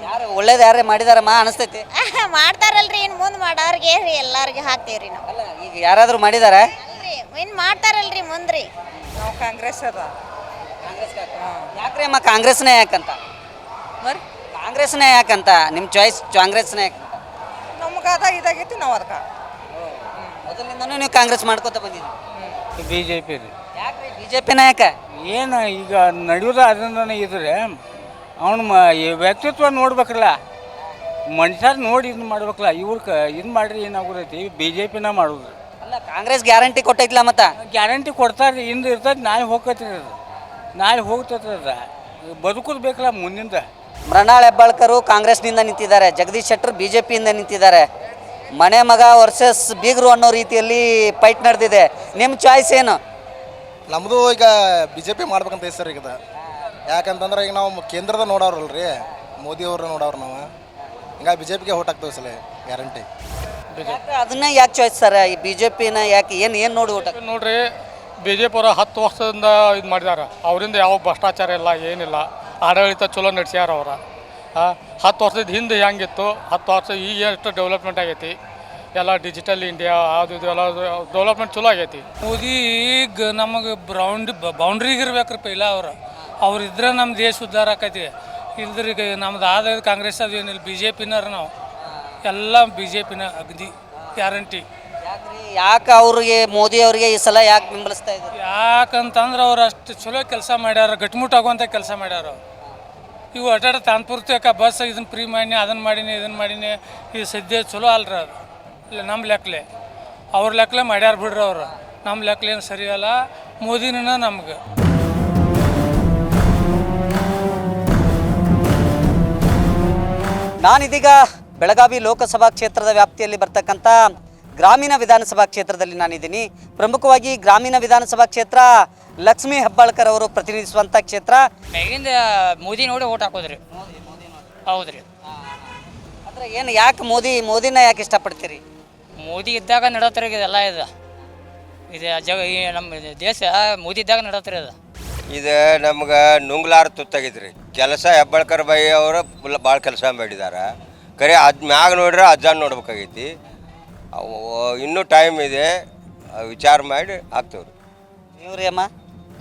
ಯಾರು ಒಳ್ಳೇದು ಯಾರೇ ಮಾಡಿದಾರಮ್ಮ ಅನಿಸ್ತೈತಿ? ಮಾಡ್ತಾರಲ್ರಿ, ಇನ್ನು ಮುಂದೆ ಮಾಡೋರಿಗೆ ಎಲ್ಲರಿಗೆ ಹಾಕ್ತೀವ್ರಿ ನಾವು. ಅಲ್ಲ ಈಗ ಯಾರಾದರೂ ಮಾಡಿದಾರ? ಇನ್ನು ಮಾಡ್ತಾರಲ್ರಿ ಮುಂದ್ರಿ. ನಾವು ಕಾಂಗ್ರೆಸ್ ಅದ. ಯಾಕ್ರಿ ಅಮ್ಮ ಕಾಂಗ್ರೆಸ್ನೇ ಯಾಕಂತ? ಕಾಂಗ್ರೆಸ್ನೇ ಯಾಕಂತ ನಿಮ್ಮ ಚಾಯ್ಸ್? ಕಾಂಗ್ರೆಸ್ನೇ ಯಾಕಂತ? ನಮ್ಗೆ ಅದ ಇದಾಗೈತಿ, ನಾವು ಅದಕ್ಕೆ ಮೊದಲಿಂದನೂ ನೀವು ಕಾಂಗ್ರೆಸ್ ಮಾಡ್ಕೊತ ಬಂದಿದ್ದೀರಿ. BJP ರೀ. ಯಾಕ್ರಿ BJP ನ ಯಾಕೆ? ಏನು ಈಗ ನಡೆಯೋದು ಅದನ್ನ ಇದ್ರೆ ಅವನು ವ್ಯಕ್ತಿತ್ವ ನೋಡ್ಬೇಕಲ್ಲ, ಮನುಷ್ಯರು ನೋಡಿ ಇದನ್ನ ಮಾಡ್ಬೇಕಲ್ಲ. ಇವ್ರಿಗೆ ಇದು ಮಾಡ್ರಿ ಏನಾಗೋದೈತಿ, BJP ಮಾಡೋದು. ಅಲ್ಲ ಕಾಂಗ್ರೆಸ್ ಗ್ಯಾರಂಟಿ ಕೊಟ್ಟೈತಿಲ್ಲ ಮತ್ತೆ? ಗ್ಯಾರಂಟಿ ಕೊಡ್ತಾರೆ, ಇಂದು ಇರ್ತದೆ, ನಾಳೆ ಹೋಗ್ತೈತಿ ಅದು, ನಾಳೆ ಹೋಗ್ತೈತೆ ಅದು. ಬದುಕೋದು ಬೇಕಲ್ಲ ಮುಂದಿಂದ. ಮೃಣಾಲ್ ಹೆಬ್ಬಾಳ್ಕರು ಕಾಂಗ್ರೆಸ್ನಿಂದ ನಿಂತಿದ್ದಾರೆ, ಜಗದೀಶ್ ಶೆಟ್ಟರ್ BJPಯಿಂದ ನಿಂತಿದ್ದಾರೆ. ಮನೆ ಮಗ ವರ್ಸಸ್ ಬೀಗರು ಅನ್ನೋ ರೀತಿಯಲ್ಲಿ ಫೈಟ್ ನಡೆದಿದೆ. ನಿಮ್ಮ ಚಾಯ್ಸ್ ಏನು? ನಮ್ಮದು ಈಗ BJP ಮಾಡ್ಬೇಕಂತ ಸರ್. ಈಗ ಯಾಕಂತಂದ್ರೆ ಈಗ ನಾವು ಕೇಂದ್ರದ ನೋಡೋರಲ್ರಿ, ಮೋದಿ ಅವ್ರನ್ನ ನೋಡೋರು ನಾವು. ಹಿಂಗಾಗಿ BJPಗೆ ಓಟ್ ಹಾಕ್ತೇವೆ ಸಲ ಗ್ಯಾರಂಟಿ. ಅದನ್ನ ಯಾಕೆ ಚಾಯ್ಸ್ ಸರ್? ಈ BJPನ ಯಾಕೆ ಏನು ನೋಡಿ ಓಟ್ ಹಾಕ್ತೀವಿ? ನೋಡ್ರಿ, BJP ಅವರು 10 ವರ್ಷದಿಂದ ಇದು ಮಾಡಿದಾರೆ. ಅವರಿಂದ ಯಾವ ಭ್ರಷ್ಟಾಚಾರ ಇಲ್ಲ, ಏನಿಲ್ಲ. ಆಡಳಿತ ಚಲೋ ನಡೆಸ್ಯಾರ ಅವ್ರ. 10 ವರ್ಷದ ಹಿಂದೆ ಹೆಂಗಿತ್ತು, 10 ವರ್ಷ ಈಗ ಎಷ್ಟು ಡೆವಲಪ್ಮೆಂಟ್ ಆಗೈತಿ. ಎಲ್ಲ ಡಿಜಿಟಲ್ ಇಂಡಿಯಾ ಅದು ಇದು ಎಲ್ಲ ಡೆವಲಪ್ಮೆಂಟ್ ಚಲೋ ಆಗೈತಿ. ಮೋದಿ ಈಗ ನಮಗೆ ಬೌಂಡ್ರಿಗೆ ಇರ್ಬೇಕ್ರಿ ಪೈಲ ಅವ್ರು ಇದ್ರೆ ನಮ್ಮ ದೇಶ ಉದ್ಧಾರ ಆಕೈತಿ. ಇಲ್ದ್ರಿ ಈಗ ನಮ್ದು ಆದ ಕಾಂಗ್ರೆಸ್ ಅದು ಏನಿಲ್ಲ, BJPನವ್ರು ನಾವು ಎಲ್ಲ BJPನ ಅಗದಿ ಗ್ಯಾರಂಟಿ. ಯಾಕೆ ಅವ್ರಿಗೆ ಮೋದಿ ಅವರಿಗೆ ಈ ಸಲ ಯಾಕೆ ಬೆಂಬಲಿಸ್ತಾ ಇದ್ದಾರೆ? ಯಾಕಂತಂದ್ರೆ ಅವ್ರು ಅಷ್ಟು ಚಲೋ ಕೆಲಸ ಮಾಡ್ಯಾರ, ಗಟ್ಮುಟ್ಟಾಗುವಂಥ ಕೆಲಸ ಮಾಡ್ಯಾರ. ಇವು ಅಟಾಡ ತಾನ್ಪುರ್ತಿ ಯಾಕೆ ಬಸ್ ಇದನ್ನು ಫ್ರೀ ಮಾಡೀನಿ, ಅದನ್ನು ಮಾಡೀನಿ, ಇದನ್ನು ಮಾಡೀನಿ, ಇದು ಸದ್ಯ ಚಲೋ ಅಲ್ರಿ ಅದು. ಇಲ್ಲ ನಮ್ಮ ಲೆಕ್ಕಲೆ, ಅವ್ರ ಲೆಕ್ಕಲೆ ಮಾಡ್ಯಾರ ಬಿಡ್ರಿ ಅವರು. ನಮ್ಮ ಲೆಕ್ಕಲೇನು ಸರಿ ಅಲ್ಲ, ಮೋದಿನ ನಮ್ಗೆ. ನಾನಿದೀಗ ಬೆಳಗಾವಿ ಲೋಕಸಭಾ ಕ್ಷೇತ್ರದ ವ್ಯಾಪ್ತಿಯಲ್ಲಿ ಬರ್ತಕ್ಕಂಥ ಗ್ರಾಮೀಣ ವಿಧಾನಸಭಾ ಕ್ಷೇತ್ರದಲ್ಲಿ ನಾನಿದ್ದೀನಿ. ಪ್ರಮುಖವಾಗಿ ಗ್ರಾಮೀಣ ವಿಧಾನಸಭಾ ಕ್ಷೇತ್ರ ಲಕ್ಷ್ಮೀ ಹೆಬ್ಬಾಳ್ಕರ್ ಅವರು ಪ್ರತಿನಿಧಿಸುವಂಥ ಕ್ಷೇತ್ರ. ಮ್ಯಾಗಿಂದ ಮೋದಿ ನೋಡಿ ಓಟ್ ಹಾಕೋದ್ರಿ. ಹೌದ್ರಿ. ಅಂದರೆ ಏನು ಯಾಕೆ ಮೋದಿನ ಯಾಕೆ ಇಷ್ಟಪಡ್ತೀರಿ? ಮೋದಿ ಇದ್ದಾಗ ನಡತ್ರಿ ಇದೆಲ್ಲ. ಇದು ನಮ್ಮ ದೇಶ ಮೋದಿ ಇದ್ದಾಗ ನಡತ್ರಿ ಅದು. ಇದು ನಮ್ಗೆ ನುಂಗ್ಲಾರ ತುತ್ತಾಗಿದ್ರಿ ಕೆಲಸ. ಹೆಬ್ಬಾಳ್ಕರ್ ಬಾಯಿ ಅವರು ಭಾಳ ಕೆಲಸ ಮಾಡಿದ್ದಾರೆ. ಕರೆ ಅದು ಮ್ಯಾಗ ನೋಡ್ರೆ ಅಜ್ಜಾನ್ ನೋಡ್ಬೇಕಾಗೈತಿ. ಇನ್ನೂ ಟೈಮ್ ಇದೆ, ವಿಚಾರ ಮಾಡಿ ಹಾಕ್ತೇವ್ರಿ. ಇವ್ರಿ ಅಮ್ಮ?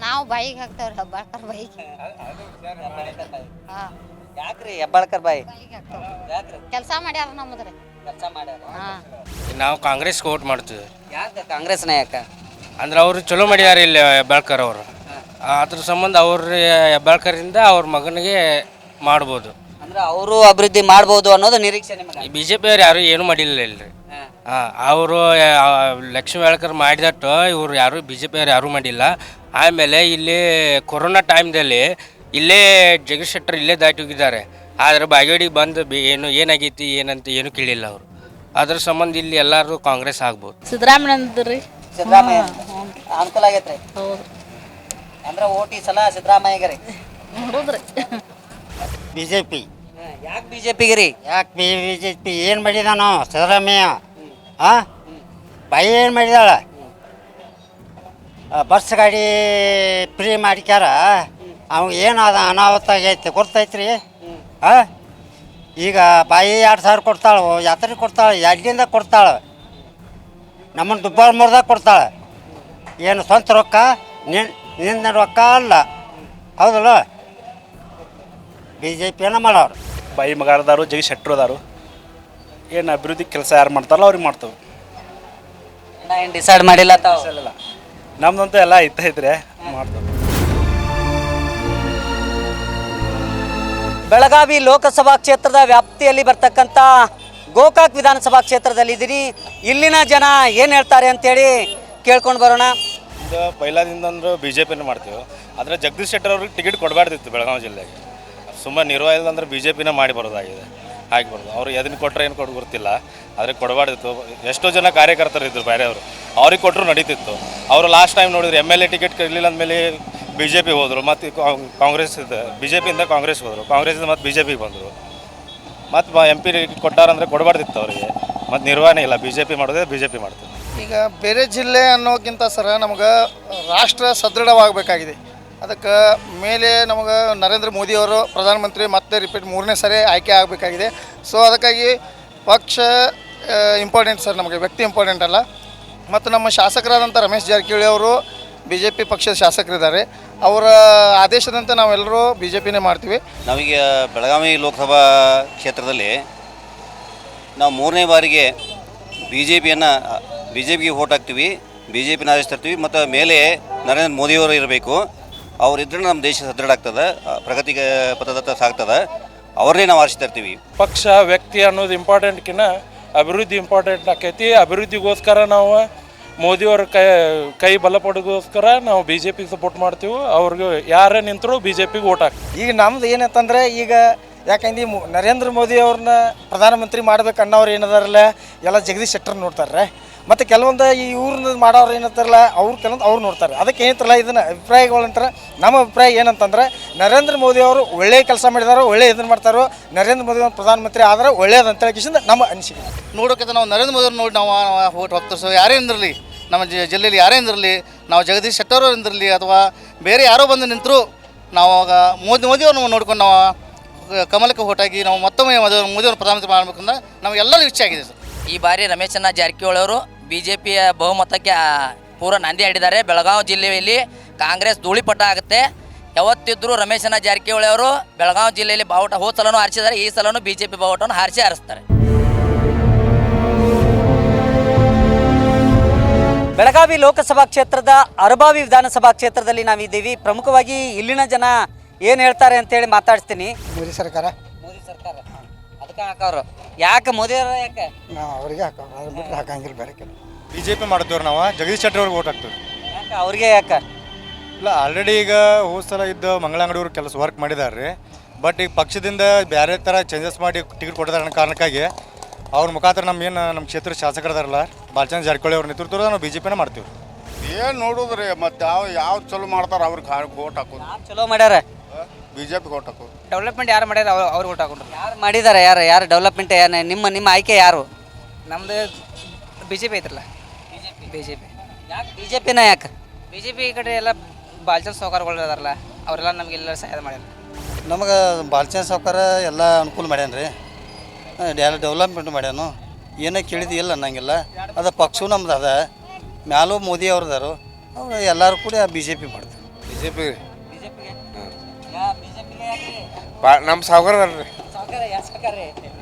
ನಾವು ಬಾಯಿಗೆ ಹಾಕ್ತೇವ್ರಿ, ಹೆಬ್ಬಾಳ್ಕರ್ ಬಾಯಿಗೆ. ಯಾಕ್ರಿ ಹೆಬ್ಬಾಳ್ಕರ್ ಬಾಯಿ? ಕೆಲಸ ಮಾಡ್ಯಾರ ನಮ್ಮದ್ರಿ. ಕೆಲಸ ಮಾಡ್ಯಾರ. ನಾವು ಕಾಂಗ್ರೆಸ್ಗೆ ಓಟ್ ಮಾಡ್ತೀವಿ. ಯಾಕೆ ಕಾಂಗ್ರೆಸ್ನ ಯಾಕೆ? ಅಂದ್ರೆ ಅವರು ಚಲೋ ಮಾಡಿದ್ದಾರೆ ಇಲ್ಲಿ ಹೆಬ್ಬಾಳ್ಕರ್ ಅವರು. ಅದ್ರ ಸಂಬಂಧ ಅವ್ರ ಹೆಬ್ಬಾಳ್ಕರಿಂದ ಅವ್ರ ಮಗನಿಗೆ ಮಾಡ್ಬೋದು. ಅಂದ್ರೆ ಅವರು ಅಭಿವೃದ್ಧಿ ಮಾಡ್ಬೋದು ಅನ್ನೋದು ನಿರೀಕ್ಷೆ ನಿಮಗೆ? BJP ಅವ್ರು ಯಾರು ಏನು ಮಾಡಿಲ್ಲ ಇಲ್ರಿ. ಅವರು ಲಕ್ಷ್ಮೀ ಹೆಬ್ಬಾಳ್ಕರ್ ಮಾಡಿದಟ್ಟು ಇವರು ಯಾರು BJP ಅವ್ರು ಯಾರೂ ಮಾಡಿಲ್ಲ. ಆಮೇಲೆ ಇಲ್ಲಿ ಕೊರೋನಾ ಟೈಮ್ದಲ್ಲಿ ಇಲ್ಲೇ ಜಗದೀಶ್ ಶೆಟ್ಟರ್ ಇಲ್ಲೇ ದಾಟಿ ಹೋಗಿದ್ದಾರೆ. ಆದರೆ ಬಾಗೇವಾಡಿಗೆ ಬಂದು ಏನಾಗೈತಿ ಏನಂತ ಏನು ಕೇಳಿಲ್ಲ ಅವರು. ಅದ್ರ ಸಂಬಂಧ ಇಲ್ಲಿ ಎಲ್ಲರೂ ಕಾಂಗ್ರೆಸ್ ಆಗ್ಬೋದು. ಸಿದ್ದರಾಮಯ್ಯ ಸಿದ್ದರಾಮಯ್ಯ ಅನುಕೂಲ ಆಗೈತ್ರಿ. ಹೌದು. ಅಂದ್ರೆ ಓಟ್ ಈ ಸಲ ಸಿದ್ದರಾಮಯ್ಯಗೆ ನೋಡುದ್ರಿ. BJP. ಯಾಕೆ BJPಗೆ ರೀ? ಯಾಕೆ BJP ಏನು ಮಾಡಿದಾನೋ ಸಿದ್ದರಾಮಯ್ಯ? ಬಾಯಿ ಏನು ಮಾಡಿದಾಳ? ಬಸ್ ಗಾಡಿ ಫ್ರೀ ಮಾಡಿಕ್ಯಾರ. ಅವಾಗ ಏನು ಅದು ಅನಾಹುತ ಆಗೈತಿ ಗೊತ್ತೈತ್ರಿ. ಈಗ ಬಾಯಿ 2,000 ಕೊಡ್ತಾಳೆ, ಯಾತ್ರೆ ಕೊಡ್ತಾಳೆ, ಎಲ್ಲಿಂದ ಕೊಡ್ತಾಳೆ? ನಮ್ಮನ್ನು ದುಬ್ಬಾಳ ಮುರ್ದಾಗ ಕೊಡ್ತಾಳೆ. ಏನು ಸ್ವಂತ ರೊಕ್ಕ ನಿನ್ನ ರೊಕ್ಕ ಅಲ್ಲ, ಹೌದಲ್ಲ? BJPನ ಮಾಡೋರು. ಬಾಯಿ ಮಗಾರದಾರು ಜಗದೀಶ್ ಶೆಟ್ಟರ್ ಅದಾರು. ಏನು ಅಭಿವೃದ್ಧಿ ಕೆಲಸ ಯಾರು ಮಾಡ್ತಾರಲ್ಲ ಅವ್ರಿಗೆ ಮಾಡ್ತೇವೆ. ಏನು ಡಿಸೈಡ್ ಮಾಡಿಲ್ಲ ತಾವು? ನಮ್ದಂತೂ ಎಲ್ಲ ಇದ್ರೆ ಮಾಡ್ತಾರೆ. ಬೆಳಗಾವಿ ಲೋಕಸಭಾ ಕ್ಷೇತ್ರದ ವ್ಯಾಪ್ತಿಯಲ್ಲಿ ಬರ್ತಕ್ಕಂಥ ಗೋಕಾಕ್ ವಿಧಾನಸಭಾ ಕ್ಷೇತ್ರದಲ್ಲಿ ಇದ್ದೀನಿ. ಇಲ್ಲಿನ ಜನ ಏನು ಹೇಳ್ತಾರೆ ಅಂತೇಳಿ ಕೇಳ್ಕೊಂಡು ಬರೋಣ. ಇದು ಪೈಲಾದಿಂದ ಅಂದ್ರೆ ಬಿ ಜೆ ಪಿನೇ ಮಾಡ್ತೀವಿ. ಆದರೆ ಜಗದೀಶ್ ಶೆಟ್ಟರ್ ಅವ್ರಿಗೆ ಟಿಕೆಟ್ ಕೊಡಬಾರ್ದಿತ್ತು ಬೆಳಗಾವಿ ಜಿಲ್ಲೆಗೆ. ಸುಮ್ಮನೆ ನಿರ್ವಾಹ ಅಂದ್ರೆ ಬಿ ಜೆ ಪಿನೇ ಮಾಡಿ ಬರೋದಾಗಿದೆ, ಆಗಿಬಾರ್ದು. ಅವ್ರು ಎದನ್ನು ಕೊಟ್ಟರೆ ಏನು ಕೊಟ್ಟು ಗೊತ್ತಿಲ್ಲ, ಆದರೆ ಕೊಡಬಾರ್ದಿತ್ತು. ಎಷ್ಟೋ ಜನ ಕಾರ್ಯಕರ್ತರು ಇದ್ದರು ಬೇರೆಯವರು, ಅವ್ರಿಗೆ ಕೊಟ್ಟರು ನಡೀತಿತ್ತು. ಅವರು ಲಾಸ್ಟ್ ಟೈಮ್ ನೋಡಿದ್ರು MLA ಟಿಕೆಟ್ ಇರಲಿಲ್ಲ ಅಂದಮೇಲೆ ಬಿ ಜೆ ಪಿ ಹೋದರು, ಮತ್ತು ಕಾಂಗ್ರೆಸ್ ಬಿ ಜೆ ಪಿಯಿಂದ ಕಾಂಗ್ರೆಸ್ಗೆ ಹೋದರು, ಕಾಂಗ್ರೆಸ್ಸಿಂದ ಮತ್ತು ಬಿ ಜೆ ಪಿಗೆ ಬಂದರು. ಮತ್ತು MP ಕೊಟ್ಟಾರಂದರೆ ಕೊಡಬಾರ್ದಿತ್ತು ಅವರಿಗೆ. ಮತ್ತು ನಿರ್ವಹಣೆ ಇಲ್ಲ, ಬಿ ಜೆ ಪಿ ಮಾಡೋದೇ ಬಿ ಜೆ ಪಿ ಮಾಡ್ತಾರೆ. ಈಗ ಬೇರೆ ಜಿಲ್ಲೆ ಅನ್ನೋಕ್ಕಿಂತ ಸರ ನಮಗೆ ರಾಷ್ಟ್ರ ಸದೃಢವಾಗಬೇಕಾಗಿದೆ. ಅದಕ್ಕೆ ಮೇಲೆ ನಮಗೆ ನರೇಂದ್ರ ಮೋದಿಯವರು ಪ್ರಧಾನಮಂತ್ರಿ ಮತ್ತೆ ರಿಪೀಟ್ 3ನೇ ಸರಿ ಆಯ್ಕೆ ಆಗಬೇಕಾಗಿದೆ. ಸೊ ಅದಕ್ಕಾಗಿ ಪಕ್ಷ ಇಂಪಾರ್ಟೆಂಟ್ ಸರ್, ನಮಗೆ ವ್ಯಕ್ತಿ ಇಂಪಾರ್ಟೆಂಟ್ ಅಲ್ಲ. ಮತ್ತು ನಮ್ಮ ಶಾಸಕರಾದಂಥ ರಮೇಶ್ ಜಾರಕಿಹೊಳಿ ಅವರು BJP ಪಕ್ಷದ ಶಾಸಕರಿದ್ದಾರೆ. ಅವರ ಆದೇಶದಂತೆ ನಾವೆಲ್ಲರೂ BJPನೇ ಮಾಡ್ತೀವಿ. ನಾವೀಗ ಬೆಳಗಾವಿ ಲೋಕಸಭಾ ಕ್ಷೇತ್ರದಲ್ಲಿ ನಾವು 3ನೇ ಬಾರಿಗೆ ಬಿ ಜೆ ಪಿಗೆ ವೋಟ್ ಹಾಕ್ತೀವಿ, BJPನ ಆರಿಸ್ತಿರ್ತೀವಿ. ಮತ್ತು ಮೇಲೆ ನರೇಂದ್ರ ಮೋದಿಯವರು ಇರಬೇಕು, ಅವರಿದ್ರೆ ನಮ್ಮ ದೇಶ ಸದೃಢ ಆಗ್ತದೆ, ಪ್ರಗತಿಗೆ ಪಥದತ್ತ ಸಾಗ್ತದೆ. ಅವ್ರನ್ನೇ ನಾವು ಆರಿಸ್ತಾ ಇರ್ತೀವಿ. ಪಕ್ಷ ವ್ಯಕ್ತಿ ಅನ್ನೋದು ಇಂಪಾರ್ಟೆಂಟ್ಕಿನ್ನ ಅಭಿವೃದ್ಧಿ ಇಂಪಾರ್ಟೆಂಟ್ ಆಕೈತಿ. ಅಭಿವೃದ್ಧಿಗೋಸ್ಕರ ನಾವು ಮೋದಿಯವ್ರ ಕೈ ಬಲಪಡೋಗೋಸ್ಕರ ನಾವು BJP ಸಪೋರ್ಟ್ ಮಾಡ್ತೀವಿ. ಅವ್ರಿಗೆ ಯಾರೇ ನಿಂತರೂ BJPಗೆ ವೋಟ್ ಹಾಕ್ತೀವಿ. ಈಗ ನಮ್ದು ಏನಂತಂದರೆ, ಈಗ ಯಾಕಂದ್ರೆ ನರೇಂದ್ರ ಮೋದಿ ಅವ್ರನ್ನ ಪ್ರಧಾನಮಂತ್ರಿ ಮಾಡ್ಬೇಕು ಅನ್ನೋರು ಏನದಾರಲ್ಲ ಎಲ್ಲ ಜಗದೀಶ್ ಶೆಟ್ಟರ್ ನೋಡ್ತಾರೆ. ಮತ್ತು ಕೆಲವೊಂದು ಈ ಇವ್ರನ್ನ ಮಾಡೋರು ಏನಂತಾರಲ್ಲ ಕೆಲವೊಂದು ಅವ್ರು ನೋಡ್ತಾರೆ. ಅದಕ್ಕೆ ಏನಂತಾರಲ್ಲ ಇದನ್ನು ಅಭಿಪ್ರಾಯಗಳಂತಾರೆ. ನಮ್ಮ ಅಭಿಪ್ರಾಯ ಏನಂತಂದ್ರೆ, ನರೇಂದ್ರ ಮೋದಿ ಅವರು ಒಳ್ಳೆಯ ಕೆಲಸ ಮಾಡಿದಾರೋ, ಒಳ್ಳೆ ಇದನ್ನು ಮಾಡ್ತಾರೋ, ನರೇಂದ್ರ ಮೋದಿ ಅವರು ಪ್ರಧಾನಮಂತ್ರಿ ಆದರೆ ಒಳ್ಳೇದು ಕಿಸಿಂದ ನಮ್ಮ ಅನಿಸಿಕೆ. ನೋಡೋಕೆ ನಾವು ನರೇಂದ್ರ ಮೋದಿ ನೋಡಿ ನಾವು ವೋಟ್ ಹೋಗ್ತಾರೆ. ಸೊ ಯಾರೇ ಅಂದಿರಲಿ, ನಮ್ಮ ಜಿಲ್ಲೆಯಲ್ಲಿ ಯಾರೇ ಅಂದಿರಲಿ, ನಾವು ಜಗದೀಶ್ ಶೆಟ್ಟರ್ ಅಂದಿರಲಿ ಅಥವಾ ಬೇರೆ ಯಾರೋ ಬಂದು ನಿಂತರೂ ನಾವು ಆಗ ಮೋದಿಯವ್ರನ್ನ ನೋಡ್ಕೊಂಡು ನಾವು ಕಮಲಕ್ಕೆ ಹೋಟಾಗಿ ನಾವು ಮತ್ತೊಮ್ಮೆ ಮೋದಿಯವ್ರನ್ನ ಪ್ರಧಾನಮಂತ್ರಿ ಮಾಡಬೇಕಂದ್ರೆ ನಮಗೆಲ್ಲರೂ ಇಚ್ಛೆ ಆಗಿದೆ ಸರ್. ಈ ಬಾರಿ ರಮೇಶಣ್ಣ ಜಾರಕಿಹೊಳಿ ಅವರು BJPಯ ಬಹುಮತಕ್ಕೆ ಪೂರ ನಾಂದಿ ಹಾಡಿದ್ದಾರೆ. ಬೆಳಗಾವಿ ಜಿಲ್ಲೆಯಲ್ಲಿ ಕಾಂಗ್ರೆಸ್ ಧೂಳಿಪಟ ಆಗುತ್ತೆ. ಯಾವತ್ತಿದ್ರೂ ರಮೇಶಣ್ಣ ಜಾರಕಿಹೊಳಿ ಅವರು ಬೆಳಗಾವಿ ಜಿಲ್ಲೆಯಲ್ಲಿ ಬಾವುಟ ಹೋದ ಸಲನೂ ಹಾರಿಸಿದ್ದಾರೆ, ಈ ಸಲನೂ BJP ಬಾವುಟವನ್ನು ಹಾರಿಸ್ತಾರೆ. ಬೆಳಗಾವಿ ಲೋಕಸಭಾ ಕ್ಷೇತ್ರದ ಅರಬಾವಿ ವಿಧಾನಸಭಾ ಕ್ಷೇತ್ರದಲ್ಲಿ ನಾವಿದ್ದೀವಿ. ಪ್ರಮುಖವಾಗಿ ಇಲ್ಲಿನ ಜನ ಏನು ಹೇಳ್ತಾರೆ ಅಂತೇಳಿ ಮಾತಾಡ್ತೀನಿ. ಮೋದಿ ಸರ್ಕಾರ ಅದಕ್ಕೆ ಹಾಕೋರು ಯಾಕೆ ಮೋದಿಯವರು ಯಾಕೆ ಅವರಿಗೆ ಹಾಕೋರು, ಅದ್ರ ಬಿಟ್ಟರೆ ಹಾಕಂಗಿಲ್ಲ ಬೇರೆ ಕೆಲವು. BJP ಮಾಡ್ತೀವ್ರಿ ನಾವು, ಜಗದೀಶ್ ಶೆಟ್ಟರ್ ಅವ್ರಿಗೆ ವೋಟ್ ಹಾಕ್ತೀವಿ. ಯಾಕೆ ಅವ್ರಿಗೆ ಯಾಕೆ ಇಲ್ಲ, ಆಲ್ರೆಡಿ ಈಗ ಹೋದ ಸಲ ಇದ್ದು ಮಂಗಳಂಗಡಿಯವ್ರು ಕೆಲಸ ವರ್ಕ್ ಮಾಡಿದ್ದಾರೆ ರೀ. ಬಟ್ ಈಗ ಪಕ್ಷದಿಂದ ಬೇರೆ ಥರ ಚೇಂಜಸ್ ಮಾಡಿ ಟಿಕೆಟ್ ಕೊಟ್ಟಿದ್ದಾರೆ ಅನ್ನೋ ಕಾರಣಕ್ಕಾಗಿ ಅವ್ರ ಮುಖಾಂತರ ನಮ್ಮ ಕ್ಷೇತ್ರ ಶಾಸಕರದಾರಲ್ಲ ಬಾಲಚಂದ್ರ ಜಾರಕಿಹೊಳಿ ಅವ್ರ ನೇತೃತ್ವದ ನಾವು BJPನೇ ಮಾಡ್ತೀವಿ. ಏನು ನೋಡುದ್ರಿ, ಮತ್ತು ಯಾವ್ದು ಚಲೋ ಮಾಡ್ತಾರೆ ಅವ್ರಿಗೆ ವೋಟ್ ಹಾಕೋದು. ಚಲೋ ಮಾಡ್ಯಾರ, BJP ವೋಟ್ ಹಾಕೋದು. ಡೆವಲಪ್ಮೆಂಟ್ ಯಾರು ಮಾಡ್ಯಾರ ಅವ್ರಿಗೆ ವೋಟ್ ಹಾಕೊಂಡ್ರು. ಯಾರು ಮಾಡಿದ್ದಾರೆ? ಯಾರು ಡೆವಲಪ್ಮೆಂಟ್? ನಿಮ್ಮ ಆಯ್ಕೆ ಯಾರು? ನಮ್ಮದು BJP ಐತ್ರಲ್ಲ, BJP. ಯಾಕೆ BJPನ ಯಾಕೆ? BJP ಕಡೆ ಎಲ್ಲ ಬಾಲ್ಚಂದ್ ಸಾವ್ಕಾರಗಳು ಅದಾರಲ್ಲ, ಅವರೆಲ್ಲ ನಮಗೆಲ್ಲ ಸಹಾಯ ಮಾಡ್ಯಾರ. ನಮಗೆ ಬಾಲಚಂದ್ರ ಸಾವ್ಕಾರ ಎಲ್ಲ ಅನುಕೂಲ ಮಾಡ್ಯಾನ ರೀ, ಎಲ್ಲ ಡೆವಲಪ್ಮೆಂಟ್ ಮಾಡ್ಯಾನು. ಏನೇ ಕೇಳಿದ್ದು ಇಲ್ಲ ಅನ್ನಂಗಿಲ್ಲ. ಅದು ಪಕ್ಷವೂ ನಮ್ದು ಅದ, ಮ್ಯಾಲೂ ಮೋದಿ ಅವ್ರದಾರು, ಅವ್ರು ಎಲ್ಲರೂ ಕೂಡ BJP ಮಾಡ್ತಾರೆ. BJP ನಮ್ಮ ಸಾವ್ಕಾರ ಅದಾರ ರೀ,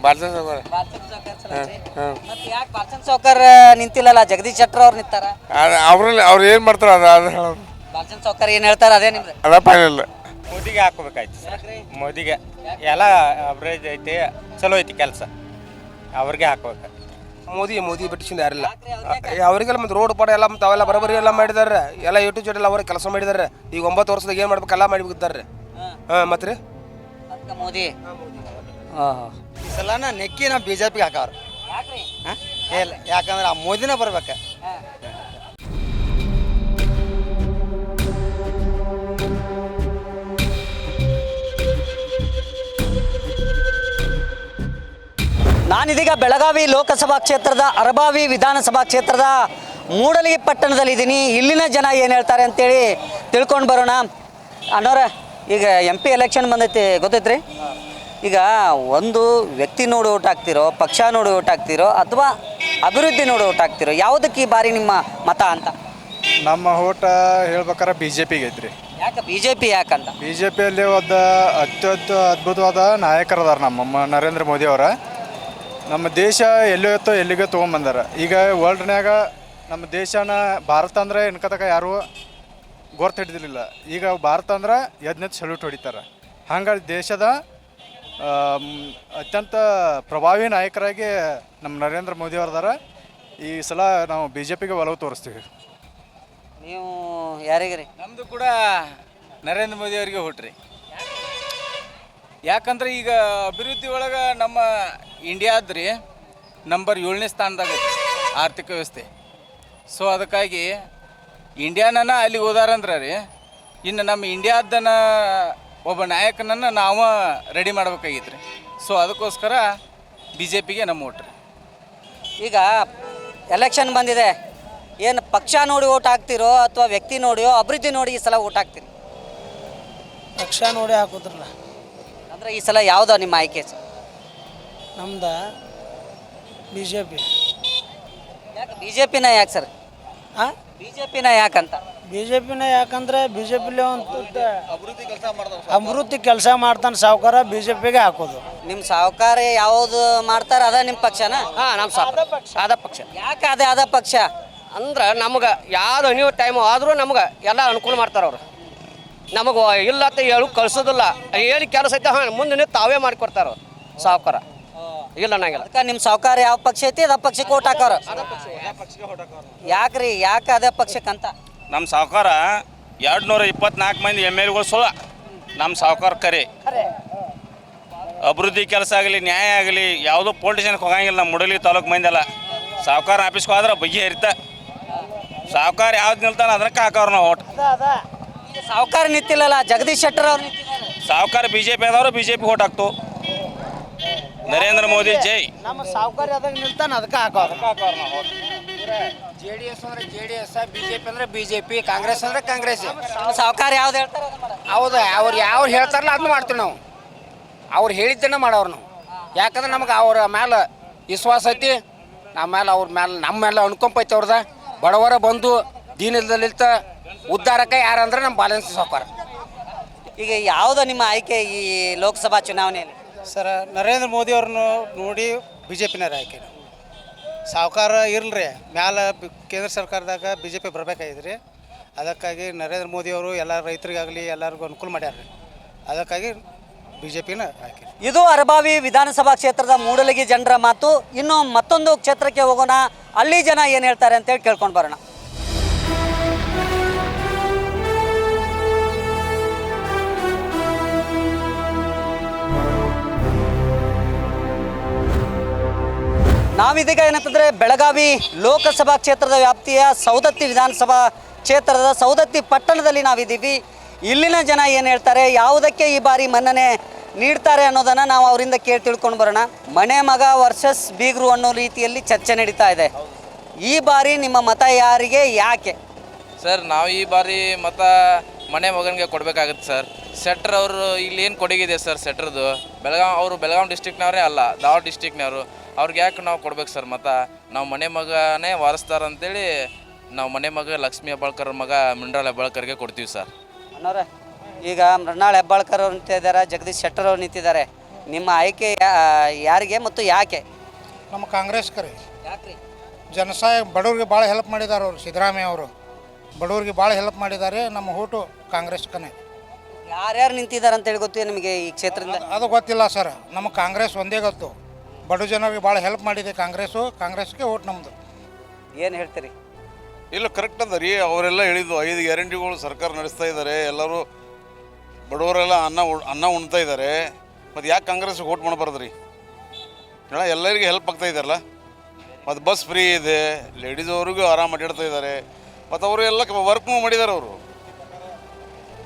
ಬಾಲಚಂದ್ರ ಸಾವ್ಕಾರ ನಿಂತಿಲ್ಲಲ್ಲ, ಜಗದೀಶ್ ಶೆಟ್ಟರ್ ಅವ್ರು ನಿಂತಾರ. ಅವ್ರು ಏನು ಮಾಡ್ತಾರೆ ಅದು ಹೇಳೋರು. ಬಾಲಚಂದ್ರ ಸಾವ್ಕಾರ ಏನು ಹೇಳ್ತಾರೆ ಅದೇ ನಿಮ್ದು? ಅದ ಫೈನಲ್. ಮೋದಿಗೆ ಹಾಕೋಬೇಕಾಯ್ತು ಸರ್, ಮೋದಿಗೆ ಎಲ್ಲ ಅವರೇಜ್ ಐತಿ, ಚಲೋ ಐತಿ ಕೆಲಸ, ಅವ್ರಿಗೆ ಹಾಕ್ಬೇಕು. ಮೋದಿ ಬಿಟ್ಟಿಸಿಂದ ಯಾರಿಲ್ಲ ಅವರಿಗೆಲ್ಲ. ಮತ್ತು ರೋಡ್ ಪಾಡ ಎಲ್ಲ ಮತ್ತು ಅವೆಲ್ಲ ಬರೋಬರಿ ಎಲ್ಲ ಮಾಡಿದಾರೆ, ಎಲ್ಲ A to Z ಎಲ್ಲ ಅವ್ರಿಗೆ ಕೆಲಸ ಮಾಡಿದಾರೆ. ಈಗ 9 ವರ್ಷದಾಗ ಏನು ಮಾಡ್ಬೇಕು ಎಲ್ಲ ಮಾಡಿಬಿಡ್ತಾರೆ. ಮತ್ತು ರೀ ಮೋದಿ ಈ ಸಲನ ನೆಕ್ಕಿ ನಾವು BJPಗೆ ಹಾಕವ್ರು. ಇಲ್ಲ, ಯಾಕಂದ್ರೆ ಆ ಮೋದಿನೇ ಬರ್ಬೇಕು. ನಾನಿದೀಗ ಬೆಳಗಾವಿ ಲೋಕಸಭಾ ಕ್ಷೇತ್ರದ ಅರಬಾವಿ ವಿಧಾನಸಭಾ ಕ್ಷೇತ್ರದ ಮೂಡಲಗಿ ಪಟ್ಟಣದಲ್ಲಿದ್ದೀನಿ. ಇಲ್ಲಿನ ಜನ ಏನು ಹೇಳ್ತಾರೆ ಅಂತೇಳಿ ತಿಳ್ಕೊಂಡು ಬರೋಣ. ಅಣ್ಣವ್ರ, ಈಗ MP ಎಲೆಕ್ಷನ್ ಬಂದೈತಿ, ಗೊತ್ತೈತ್ರಿ? ಈಗ ಒಂದು ವ್ಯಕ್ತಿ ನೋಡಿ ಓಟ್ ಹಾಕ್ತಿರೋ, ಪಕ್ಷ ನೋಡಿ ಓಟ್ ಹಾಕ್ತಿರೋ, ಅಥವಾ ಅಭಿವೃದ್ಧಿ ನೋಡಿ ಓಟ್ ಹಾಕ್ತಿರೋ? ಯಾವುದಕ್ಕೆ ಈ ಬಾರಿ ನಿಮ್ಮ ಮತ ಅಂತ? ನಮ್ಮ ಓಟ ಹೇಳ್ಬೇಕಾರೆ BJPಗೆ ಐತ್ರಿ. ಯಾಕೆ BJP ಯಾಕಂತ? BJPಯಲ್ಲಿ ಒಂದು ಅದ್ಭುತವಾದ ನಾಯಕರದಾರ ನಮ್ಮ ನರೇಂದ್ರ ಮೋದಿ ಅವರ. ನಮ್ಮ ದೇಶ ಎಲ್ಲೋ ಎಲ್ಲಿಗೆ ತೊಗೊಂಬಂದಾರ. ಈಗ ವರ್ಲ್ಡ್ನ್ಯಾಗ ನಮ್ಮ ದೇಶನ ಭಾರತ ಅಂದರೆ ಇನ್ಕತಕ ಯಾರು ಗೊರ್ತು ಹಿಡಿದಿರಲಿಲ್ಲ. ಈಗ ಭಾರತ ಅಂದ್ರೆ ಎದ್ನೆದ್ದು ಸಲ್ಯೂಟ್ ಹೊಡಿತಾರೆ. ಹಂಗಾಗಿ ದೇಶದ ಅತ್ಯಂತ ಪ್ರಭಾವಿ ನಾಯಕರಾಗಿ ನಮ್ಮ ನರೇಂದ್ರ ಮೋದಿ ಅವ್ರದಾರ. ಈ ಸಲ ನಾವು ಬಿ ಜೆ ಪಿಗೆ ಒಲವು ತೋರಿಸ್ತೀವಿ. ನೀವು ಯಾರಿಗೆ ರೀ? ನಮ್ಮದು ಕೂಡ ನರೇಂದ್ರ ಮೋದಿ ಅವರಿಗೆ ಹುಟ್ಟ್ರಿ. ಯಾಕಂದ್ರೆ ಈಗ ಅಭಿವೃದ್ಧಿ ಒಳಗೆ ನಮ್ಮ ಇಂಡಿಯಾದ್ರಿ ನಂಬರ್ 7ನೇ ಸ್ಥಾನದಾಗ ಐತಿ ಆರ್ಥಿಕ ವ್ಯವಸ್ಥೆ. ಸೊ ಅದಕ್ಕಾಗಿ ಇಂಡಿಯಾನ ಅಲ್ಲಿ ಹೋದಾರಂದ್ರೆ ರೀ, ಇನ್ನು ನಮ್ಮ ಇಂಡಿಯಾದನ ಒಬ್ಬ ನಾಯಕನನ್ನು ನಾವು ರೆಡಿ ಮಾಡ್ಬೇಕಾಗಿತ್ತು ರೀ. ಸೊ ಅದಕ್ಕೋಸ್ಕರ ಬಿ ಜೆ ಪಿಗೆ ನಮ್ಮ ಓಟ್ ರೀ. ಈಗ ಎಲೆಕ್ಷನ್ ಬಂದಿದೆ, ಏನು ಪಕ್ಷ ನೋಡಿ ಓಟ್ ಹಾಕ್ತಿರೋ ಅಥವಾ ವ್ಯಕ್ತಿ ನೋಡಿಯೋ ಅಭಿವೃದ್ಧಿ ನೋಡಿ ಈ ಸಲ ಓಟ್ ಹಾಕ್ತೀರಿ? ಪಕ್ಷ ನೋಡಿ ಹಾಕೋದ್ರಲ್ಲ. ಅಂದರೆ ಈ ಸಲ ಯಾವುದೋ ನಿಮ್ಮ ಆಯ್ಕೆ ಸರ್? ನಮ್ದು ಬಿ ಜೆ ಪಿ. ಯಾಕೆ ಬಿ ಜೆ ಪಿನ ಯಾಕೆ ಸರ್? ಹಾಂ, ಬಿ ಜೆ ಪಿನ ಯಾಕಂತ? ಬಿ ಜೆ ಪಿನ ಯಾಕಂದ್ರೆ ಬಿ ಜೆ ಪಿಲಿ ಒಂದು ಅಭಿವೃದ್ಧಿ ಕೆಲಸ ಮಾಡ್ತಾನೆ ಸಾವುಕಾರ, ಬಿ ಜೆ ಪಿಗೆ ಹಾಕೋದು. ನಿಮ್ಮ ಸಾವುಕಾರ ಯಾವುದು ಮಾಡ್ತಾರೆ ಅದ ನಿಮ್ಮ ಪಕ್ಷನ? ಹಾಂ, ನಮ್ಮ ಸಾದ ಪಕ್ಷ. ಯಾಕೆ ಅದೇ ಅದ ಪಕ್ಷ ಅಂದ್ರೆ ನಮ್ಗೆ ಯಾವ್ದು ನೀವು ಟೈಮು ಆದರೂ ನಮ್ಗೆ ಎಲ್ಲ ಅನುಕೂಲ ಮಾಡ್ತಾರೆ ಅವರು. ನಮಗೆ ಇಲ್ಲ ಅಂತ ಹೇಳು ಕಳ್ಸೋದಿಲ್ಲ. ಏನು ಕೆಲಸ ಐತೆ ಹಾಂ ಮುಂದೆ ನೀವು ತಾವೇ ಮಾಡಿಕೊಡ್ತಾರೆ ಸಾವುಕಾರ. ಇಲ್ಲ ನಂಗಿಲ್ಲ. ಅದಕ್ಕೆ ನಿಮ್ಮ ಸಾವುಕಾರ ಯಾವ ಪಕ್ಷ ಐತಿ ಅದ ಪಕ್ಷಕ್ಕೆ ಓಟ್ ಹಾಕೋರು. ಯಾಕ್ರಿ ಯಾಕೆ ಅದೇ ಪಕ್ಷಕ್ಕಂತ? ನಮ್ಮ ಸಾವುಕಾರ 224 ಮಂದಿ MLAಗಳು ಸುಳ್ಳ. ನಮ್ಮ ಸಾವುಕಾರ ಕರೆ ಅಭಿವೃದ್ಧಿ ಕೆಲಸ ಆಗಲಿ ನ್ಯಾಯ ಆಗಲಿ ಯಾವುದೋ ಪೊಲಿಟಿಷನ್ಗೆ ಹೋಗಂಗಿಲ್ಲ. ನಮ್ಮ ಮುಡಲಿ ತಾಲೂಕು ಮಂದಿ ಅಲ್ಲ. ಸಾವುಕಾರ ಆಫೀಸ್ಗೆ ಹೋದ್ರೆ ಬಗ್ಗೆ ಇರ್ತ. ಸಾವುಕಾರ ಯಾವ್ದು ನಿಲ್ತಾನೆ ಅದಕ್ಕೆ ಹಾಕೋರು ನಾವು ಓಟ್. ಸಾವುಕಾರ ನಿಂತಿಲ್ಲಲ್ಲ, ಜಗದೀಶ್ ಶೆಟ್ಟರ್ ಅವ್ರು ನಿಂತಿದ್ದಾರೆ. ಸಾವುಕಾರ BJP ಆದವರು BJP ಓಟ್ ಹಾಕ್ತು. ನರೇಂದ್ರ ಮೋದಿ ಜೈ. ನಮ್ಮ ಸಾವುಕಾರ ಅದಾಗ ನಿಲ್ತಾನೆ ಅದಕ್ಕೆ ಹಾಕೋದು. JDS ಅಂದ್ರೆ JDS, BJP ಅಂದ್ರೆ BJP, ಕಾಂಗ್ರೆಸ್ ಅಂದ್ರೆ ಕಾಂಗ್ರೆಸ್. ಸಾವುಕಾರ ಯಾವ್ದು ಹೇಳ್ತಾರೆ ಹೌದು, ಅವ್ರು ಯಾವ ಹೇಳ್ತಾರಲ್ಲ ಅದನ್ನ ಮಾಡ್ತೀವಿ ನಾವು. ಅವ್ರು ಹೇಳಿದ್ದನ್ನ ಮಾಡೋರು ನಾವು. ಯಾಕಂದ್ರೆ ನಮ್ಗೆ ಅವ್ರ ಮೇಲೆ ವಿಶ್ವಾಸ ಐತಿ. ನಮ್ಮ ಮೇಲೆ ಅನುಕಂಪ ಐತಿ ಅವ್ರದ. ಬಡವರ ಬಂದು ದೀನದಲ್ಲಿಲ್ತ ಉದ್ಧಾರಕ್ಕೆ ಯಾರಂದ್ರೆ ನಮ್ಮ ಬಾಲನ್ಸ್ ಸಾವುಕಾರ. ಈಗ ಯಾವುದೋ ನಿಮ್ಮ ಆಯ್ಕೆ ಈ ಲೋಕಸಭಾ ಚುನಾವಣೆಯಲ್ಲಿ? ಸರ್, ನರೇಂದ್ರ ಮೋದಿ ಅವ್ರನ್ನ ನೋಡಿ ಬಿ ಜೆ ಪಿನ ಆಯ್ಕೆ. ಸಾವುಕಾರ ಇರಲ್ರಿ ಮ್ಯಾಲೆ ಕೇಂದ್ರ ಸರ್ಕಾರದಾಗ ಬಿ ಜೆ ಪಿ ಬರ್ಬೇಕಾಗಿದ್ರಿ. ಅದಕ್ಕಾಗಿ ನರೇಂದ್ರ ಮೋದಿ ಅವರು ಎಲ್ಲ ರೈತರಿಗಾಗಲಿ ಎಲ್ಲರಿಗೂ ಅನುಕೂಲ ಮಾಡ್ಯಾರ. ಅದಕ್ಕಾಗಿ ಬಿ ಜೆ ಪಿನ ಆಯ್ಕೆ. ಇದು ಅರಬಾವಿ ವಿಧಾನಸಭಾ ಕ್ಷೇತ್ರದ ಮೂಡಲಗಿ ಜನರ ಮಾತು. ಇನ್ನು ಮತ್ತೊಂದು ಕ್ಷೇತ್ರಕ್ಕೆ ಹೋಗೋಣ, ಅಲ್ಲಿ ಜನ ಏನು ಹೇಳ್ತಾರೆ ಅಂತೇಳಿ ಕೇಳ್ಕೊಂಡು ಬರೋಣ. ನಾವಿದೀಗ ಏನಂತಂದರೆ ಬೆಳಗಾವಿ ಲೋಕಸಭಾ ಕ್ಷೇತ್ರದ ವ್ಯಾಪ್ತಿಯ ಸೌದತ್ತಿ ವಿಧಾನಸಭಾ ಕ್ಷೇತ್ರದ ಸೌದತ್ತಿ ಪಟ್ಟಣದಲ್ಲಿ ನಾವಿದ್ದೀವಿ. ಇಲ್ಲಿನ ಜನ ಏನು ಹೇಳ್ತಾರೆ, ಯಾವುದಕ್ಕೆ ಈ ಬಾರಿ ಮನ್ನಣೆ ನೀಡ್ತಾರೆ ಅನ್ನೋದನ್ನು ನಾವು ಅವರಿಂದ ಕೇಳಿ ತಿಳ್ಕೊಂಡು ಬರೋಣ. ಮನೆ ಮಗ ವರ್ಸಸ್ ಬೀಗರು ಅನ್ನೋ ರೀತಿಯಲ್ಲಿ ಚರ್ಚೆ ನಡೀತಾ ಇದೆ. ಈ ಬಾರಿ ನಿಮ್ಮ ಮತ ಯಾರಿಗೆ, ಯಾಕೆ? ಸರ್, ನಾವು ಈ ಬಾರಿ ಮತ ಮನೆ ಮಗನಿಗೆ ಕೊಡಬೇಕಾಗುತ್ತೆ ಸರ್. ಸೆಟ್ರ್ ಅವರು ಇಲ್ಲಿ ಏನು ಕೊಡುಗಿದೆ ಸರ್ ಸೆಟ್ರದ್ದು? ಬೆಳಗಾವಿ ಡಿಸ್ಟಿಕ್ನವರೇ ಅಲ್ಲ, ಧಾರವಾಡ ಡಿಸ್ಟಿಕ್ನವರು. ಅವ್ರಿಗೆ ಯಾಕೆ ನಾವು ಕೊಡ್ಬೇಕು ಸರ್ ಮತ? ನಾವು ಮನೆ ಮಗನೇ ವಾರಿಸ್ತಾರಂತೇಳಿ ನಾವು ಮನೆ ಮಗ ಲಕ್ಷ್ಮೀ ಹೆಬ್ಬಾಳ್ಕರ್ ಮಗ ಮಿಂಡ್ರಾಲ್ ಹೆಬ್ಬಾಳ್ಕರ್ಗೆ ಕೊಡ್ತೀವಿ ಸರ್. ಅನ್ನೋರೆ, ಈಗ ಮೃಣಾಲ್ ಹೆಬ್ಬಾಳ್ಕರ್ ಅವ್ರು ನಿಂತಿದ್ದಾರೆ, ಜಗದೀಶ್ ಶೆಟ್ಟರ್ ಅವ್ರು ನಿಂತಿದ್ದಾರೆ. ನಿಮ್ಮ ಆಯ್ಕೆ ಯಾರಿಗೆ ಮತ್ತು ಯಾಕೆ? ನಮ್ಮ ಕಾಂಗ್ರೆಸ್ ಕರೆ. ಯಾಕ್ರಿ? ಜನಸಹಾಯ ಬಡವ್ರಿಗೆ ಭಾಳ ಹೆಲ್ಪ್ ಮಾಡಿದ್ದಾರೆ ಅವರು. ಸಿದ್ದರಾಮಯ್ಯ ಅವರು ಬಡವ್ರಿಗೆ ಭಾಳ ಹೆಲ್ಪ್ ಮಾಡಿದ್ದಾರೆ. ನಮ್ಮ ಓಟು ಕಾಂಗ್ರೆಸ್ ಕನೆ. ಯಾರ್ಯಾರು ನಿಂತಿದ್ದಾರೆ ಅಂತೇಳಿ ಗೊತ್ತಿದೆ ನಿಮಗೆ ಈ ಕ್ಷೇತ್ರದಿಂದ? ಅದು ಗೊತ್ತಿಲ್ಲ ಸರ್, ನಮ್ಮ ಕಾಂಗ್ರೆಸ್ ಒಂದೇ ಗೊತ್ತು. ಬಡ ಜನರಿಗೆ ಭಾಳ ಹೆಲ್ಪ್ ಮಾಡಿದೆ ಕಾಂಗ್ರೆಸ್ಗೆ ಓಟ್ ನಮ್ಮದು. ಏನು ಹೇಳ್ತೀರಿ? ಇಲ್ಲ, ಕರೆಕ್ಟ್ ಅದ ರೀ. ಅವರೆಲ್ಲ ಹೇಳಿದ್ದು 5 ಗ್ಯಾರಂಟಿಗಳು ಸರ್ಕಾರ ನಡೆಸ್ತಾ ಇದ್ದಾರೆ. ಎಲ್ಲರೂ ಬಡವರೆಲ್ಲ ಅನ್ನ ಉಣ್ತಾ ಇದ್ದಾರೆ. ಮತ್ತು ಯಾಕೆ ಕಾಂಗ್ರೆಸ್ಗೆ ಓಟ್ ಮಾಡಬಾರ್ದು ರೀ? ಎಲ್ಲರಿಗೂ ಹೆಲ್ಪ್ ಆಗ್ತಾ ಇದ್ದಾರಲ್ಲ. ಮತ್ತು ಬಸ್ ಫ್ರೀ ಇದೆ, ಲೇಡೀಸ್ ಅವ್ರಿಗೂ ಆರಾಮ ಅಡ್ಡಾಡ್ತಾ ಇದ್ದಾರೆ. ಮತ್ತು ಅವರು ಎಲ್ಲ ವರ್ಕ್ ಮಾಡಿದ್ದಾರೆ. ಅವರು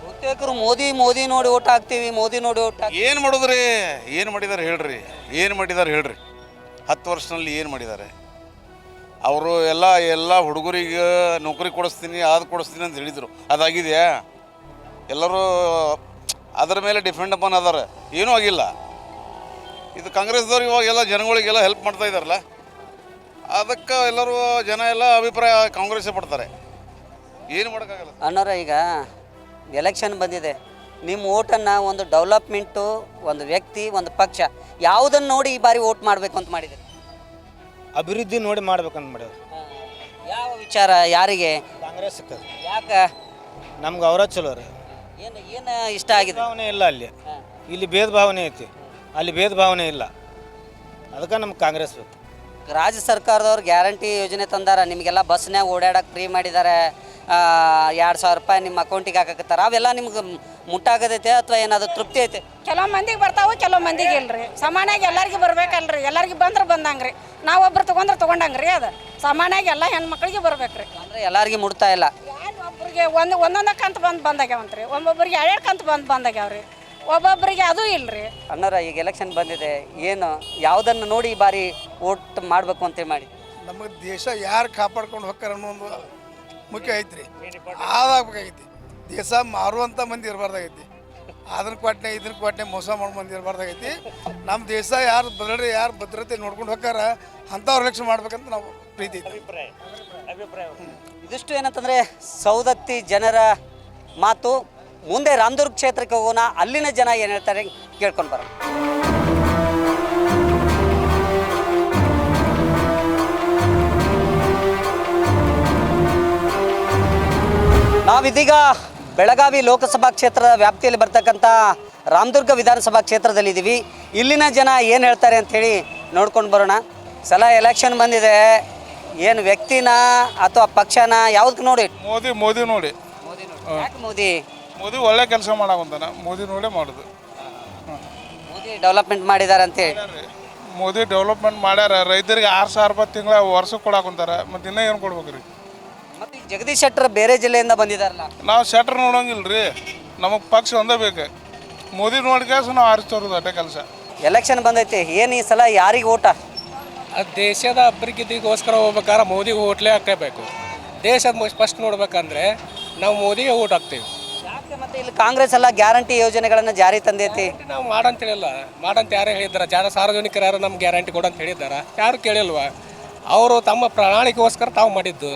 ಬಹುತೇಕರು ಮೋದಿ ನೋಡಿ ಓಟ್ ಹಾಕ್ತೀವಿ, ಮೋದಿ ನೋಡಿ ಓಟ್ ಹಾಕ್ತೀವಿ. ಏನು ಮಾಡೋದ್ರಿ? ಏನು ಮಾಡಿದ್ದಾರೆ ಹೇಳ್ರಿ? ಏನು ಮಾಡಿದ್ದಾರೆ ಹೇಳ್ರಿ? 10 ವರ್ಷದಲ್ಲಿ ಏನು ಮಾಡಿದ್ದಾರೆ? ಅವರು ಎಲ್ಲ ಹುಡುಗರಿಗೆ ನೌಕರಿ ಕೊಡಿಸ್ತೀನಿ, ಅದು ಕೊಡಿಸ್ತೀನಿ ಅಂತ ಹೇಳಿದರು. ಅದಾಗಿದೆಯಾ? ಎಲ್ಲರೂ ಅದರ ಮೇಲೆ ಡಿಪೆಂಡ್ ಅಪಾನ್ ಅದಾರ. ಏನೂ ಆಗಿಲ್ಲ. ಇದು ಕಾಂಗ್ರೆಸ್ದವ್ರು ಇವಾಗೆಲ್ಲ ಜನಗಳಿಗೆಲ್ಲ ಹೆಲ್ಪ್ ಮಾಡ್ತಾ ಇದ್ದಾರಲ್ಲ, ಅದಕ್ಕೆ ಎಲ್ಲರೂ ಜನ ಎಲ್ಲ ಅಭಿಪ್ರಾಯ ಕಾಂಗ್ರೆಸ್ಸೇ ಪಡ್ತಾರೆ. ಏನು ಮಾಡೋಕ್ಕಾಗಲ್ಲ. ಅನ್ನೋರ, ಈಗ ಎಲೆಕ್ಷನ್ ಬಂದಿದೆ, ನಿಮ್ಮ ಓಟನ್ನು ಒಂದು ಡೆವಲಪ್ಮೆಂಟು, ಒಂದು ವ್ಯಕ್ತಿ, ಒಂದು ಪಕ್ಷ ಯಾವುದನ್ನು ನೋಡಿ ಈ ಬಾರಿ ಓಟ್ ಮಾಡಬೇಕು ಅಂತ ಮಾಡಿದೆ? ಅಭಿವೃದ್ಧಿ ನೋಡಿ ಮಾಡ್ಬೇಕಂತ ಮಾಡ್ಯಾರ. ಯಾವ ವಿಚಾರ ಯಾರಿಗೆ? ಕಾಂಗ್ರೆಸ್ಗೆ. ಯಾಕೆ? ನಮ್ಗೆ ಅವರ ಚಲೋ ರೀ. ಏನು ಇಷ್ಟ ಆಗಿದೆ? ಭಾವನೆ ಇಲ್ಲ ಅಲ್ಲಿ. ಇಲ್ಲಿ ಭೇದ ಭಾವನೆ ಐತಿ, ಅಲ್ಲಿ ಭೇದ ಭಾವನೆ ಇಲ್ಲ. ಅದಕ್ಕೆ ನಮ್ಗೆ ಕಾಂಗ್ರೆಸ್ ಬೇಕು. ರಾಜ್ಯ ಸರ್ಕಾರದವ್ರು ಗ್ಯಾರಂಟಿ ಯೋಜನೆ ತಂದಾರ, ನಿಮಗೆಲ್ಲ ಬಸ್ನ್ಯಾಗ ಓಡಾಡಕ್ಕೆ ಫ್ರೀ ಮಾಡಿದ್ದಾರೆ, 2,000 ರೂಪಾಯಿ ನಿಮ್ಮ ಅಕೌಂಟಿಗೆ ಹಾಕಕತ್ತಾರ. ಅವೆಲ್ಲ ನಿಮ್ಗೆ ಮುಟ್ಟಾಗದೈತೆ ಅಥವಾ ಏನಾದ್ರು ತೃಪ್ತಿ ಐತೆ? ಕೆಲವು ಮಂದಿಗೆ ಬರ್ತಾವೆ, ಕೆಲವು ಮಂದಿಗೆ ಇಲ್ರಿ. ಸಮಾನಾಗಿ ಎಲ್ಲರಿಗೂ ಬರ್ಬೇಕಲ್ರಿ. ಎಲ್ಲರಿಗೂ ಬಂದ್ರೆ ಬಂದಂಗ್ರಿ, ನಾವೊಬ್ರು ತೊಗೊಂಡ್ರೆ ತೊಗೊಂಡಂಗ್ರಿ. ಅದು ಸಮಾನಾಗಿ ಎಲ್ಲ ಹೆಣ್ಮಕ್ಳಿಗೆ ಬರ್ಬೇಕ್ರಿ. ಅಂದರೆ ಎಲ್ಲರಿಗೆ ಮುಟ್ತಾ ಇಲ್ಲ. ಒಬ್ಬರಿಗೆ ಒಂದೊಂದು ಕಂತು ಬಂದಾಗ್ಯಾವಂತ್ರಿ, ಒಬ್ಬೊಬ್ಬರಿಗೆ 2 ಕಂತು ಬಂದಾಗ್ಯಾವ್ರಿ, ಒಬ್ಬೊಬ್ಬರಿಗೆ ಅದು ಇಲ್ರಿ. ಅಣ್ಣರ ಈಗ ಎಲೆಕ್ಷನ್ ಬಂದಿದೆ, ಏನು ಯಾವುದನ್ನು ನೋಡಿ ಈ ಬಾರಿ ವೋಟ್ ಮಾಡಬೇಕು ಅಂತೇಳಿ ಮಾಡಿ? ನಮ್ಮ ದೇಶ ಯಾರು ಕಾಪಾಡ್ಕೊಂಡು ಹೋಗ್ತಾರ ಅನ್ನೋ ಒಂದು ಮುಖ್ಯ ಐತ್ರಿ. ಅದಾಗಬೇಕಾಗೈತಿ. ದೇಶ ಮಾರುವಂಥ ಮಂದಿ ಇರಬಾರ್ದಾಗೈತಿ. ಅದನ್ನ ಕೊಟ್ಟನೆ ಇದನ್ನ ಕೊಟ್ಟನೆ ಮೋಸ ಮಾಡೋ ಮಂದಿ ಇರಬಾರ್ದಾಗೈತಿ. ನಮ್ಮ ದೇಶ ಯಾರು ಭದ್ರತೆ ನೋಡ್ಕೊಂಡು ಹೋಗ್ತಾರ ಅಂಥವ್ರು ಎಲೆಕ್ಷನ್ ಮಾಡ್ಬೇಕಂತ ನಾವು ಪ್ರೀತಿ ಐತಿ. ಇದಿಷ್ಟು ಏನಂತಂದರೆ ಸೌದತ್ತಿ ಜನರ ಮಾತು. ಮುಂದೆ ರಾಮದುರ್ಗ ಕ್ಷೇತ್ರಕ್ಕೆ ಹೋಗೋಣ, ಅಲ್ಲಿನ ಜನ ಏನು ಹೇಳ್ತಾರೆ ಕೇಳ್ಕೊಂಡು ಬರೋಣ. ನಾವಿದೀಗ ಬೆಳಗಾವಿ ಲೋಕಸಭಾ ಕ್ಷೇತ್ರದ ವ್ಯಾಪ್ತಿಯಲ್ಲಿ ಬರ್ತಕ್ಕಂಥ ರಾಮದುರ್ಗ ವಿಧಾನಸಭಾ ಕ್ಷೇತ್ರದಲ್ಲಿದ್ದೀವಿ. ಇಲ್ಲಿನ ಜನ ಏನು ಹೇಳ್ತಾರೆ ಅಂಥೇಳಿ ನೋಡ್ಕೊಂಡು ಬರೋಣ. ಸಲ ಎಲೆಕ್ಷನ್ ಬಂದಿದೆ, ಏನು ವ್ಯಕ್ತಿನ ಅಥವಾ ಪಕ್ಷನ ಯಾವುದಕ್ಕೆ ನೋಡಿ? ಮೋದಿ ನೋಡಿ. ಯಾಕೆ ಮೋದಿ? ಮೋದಿ ಒಳ್ಳೆ ಕೆಲಸ ಮಾಡಾಕಂತಾನ, ಮೋದಿ ನೋಡೇ ಮಾಡೋದು. ಮೋದಿ ಡೆವಲಪ್ಮೆಂಟ್ ಮಾಡಿದ್ದಾರೆ ಅಂತೇಳಿ. ಮೋದಿ ಡೆವಲಪ್ಮೆಂಟ್ ಮಾಡ್ಯಾರ. ರೈತರಿಗೆ 6,000 ರೂಪಾಯಿ ತಿಂಗಳ ವರ್ಷಕ್ಕೆ ಕೊಡಾಕಂತಾರ. ಮತ್ತು ಇನ್ನೂ ಏನು ಕೊಡ್ಬೇಕ್ರಿ? ಮತ್ತು ಜಗದೀಶ್ ಶೆಟ್ಟರ್ ಬೇರೆ ಜಿಲ್ಲೆಯಿಂದ ಬಂದಿದ್ದಾರಲ್ಲ. ನಾವು ಶೆಟ್ರ್ ನೋಡೋಂಗಿಲ್ಲ ರೀ, ನಮಗೆ ಪಕ್ಷ ಒಂದೇ ಬೇಕು. ಮೋದಿ ನೋಡ್ಕೇಸ ನಾವು ಆರಿಸ್ತೋರೋದು ಅಷ್ಟೇ ಕೆಲಸ. ಎಲೆಕ್ಷನ್ ಬಂದೈತಿ, ಏನು ಈ ಸಲ ಯಾರಿಗೆ ಓಟ? ದೇಶದ ಅಭಿವೃದ್ಧಿಗೋಸ್ಕರ ಹೋಗ್ಬೇಕಾದ್ರೆ ಮೋದಿಗೆ ಓಟ್ಲೇ ಹಾಕಬೇಕು. ದೇಶದ ಫಸ್ಟ್ ನೋಡ್ಬೇಕಂದ್ರೆ ನಾವು ಮೋದಿಗೆ ಓಟ್ ಹಾಕ್ತೀವಿ. ಯಾಕೆ ಮತ್ತೆ ಇಲ್ಲಿ ಕಾಂಗ್ರೆಸ್ ಎಲ್ಲ ಗ್ಯಾರಂಟಿ ಯೋಜನೆಗಳನ್ನು ಜಾರಿ ತಂದೈತಿ? ನಾವು ಮಾಡಂತ ಹೇಳಿಲ್ಲ, ಮಾಡಂತ ಯಾರೇ ಹೇಳಿದಾರ? ಸಾರ್ವಜನಿಕರು ಯಾರು ನಮ್ಗೆ ಗ್ಯಾರಂಟಿ ಕೊಡಂತ ಹೇಳಿದಾರ? ಯಾರು ಕೇಳಿಲ್ವಾ? ಅವರು ತಮ್ಮ ಪ್ರಣಾಳಿಕೆಗೋಸ್ಕರ ತಾವು ಮಾಡಿದ್ದು.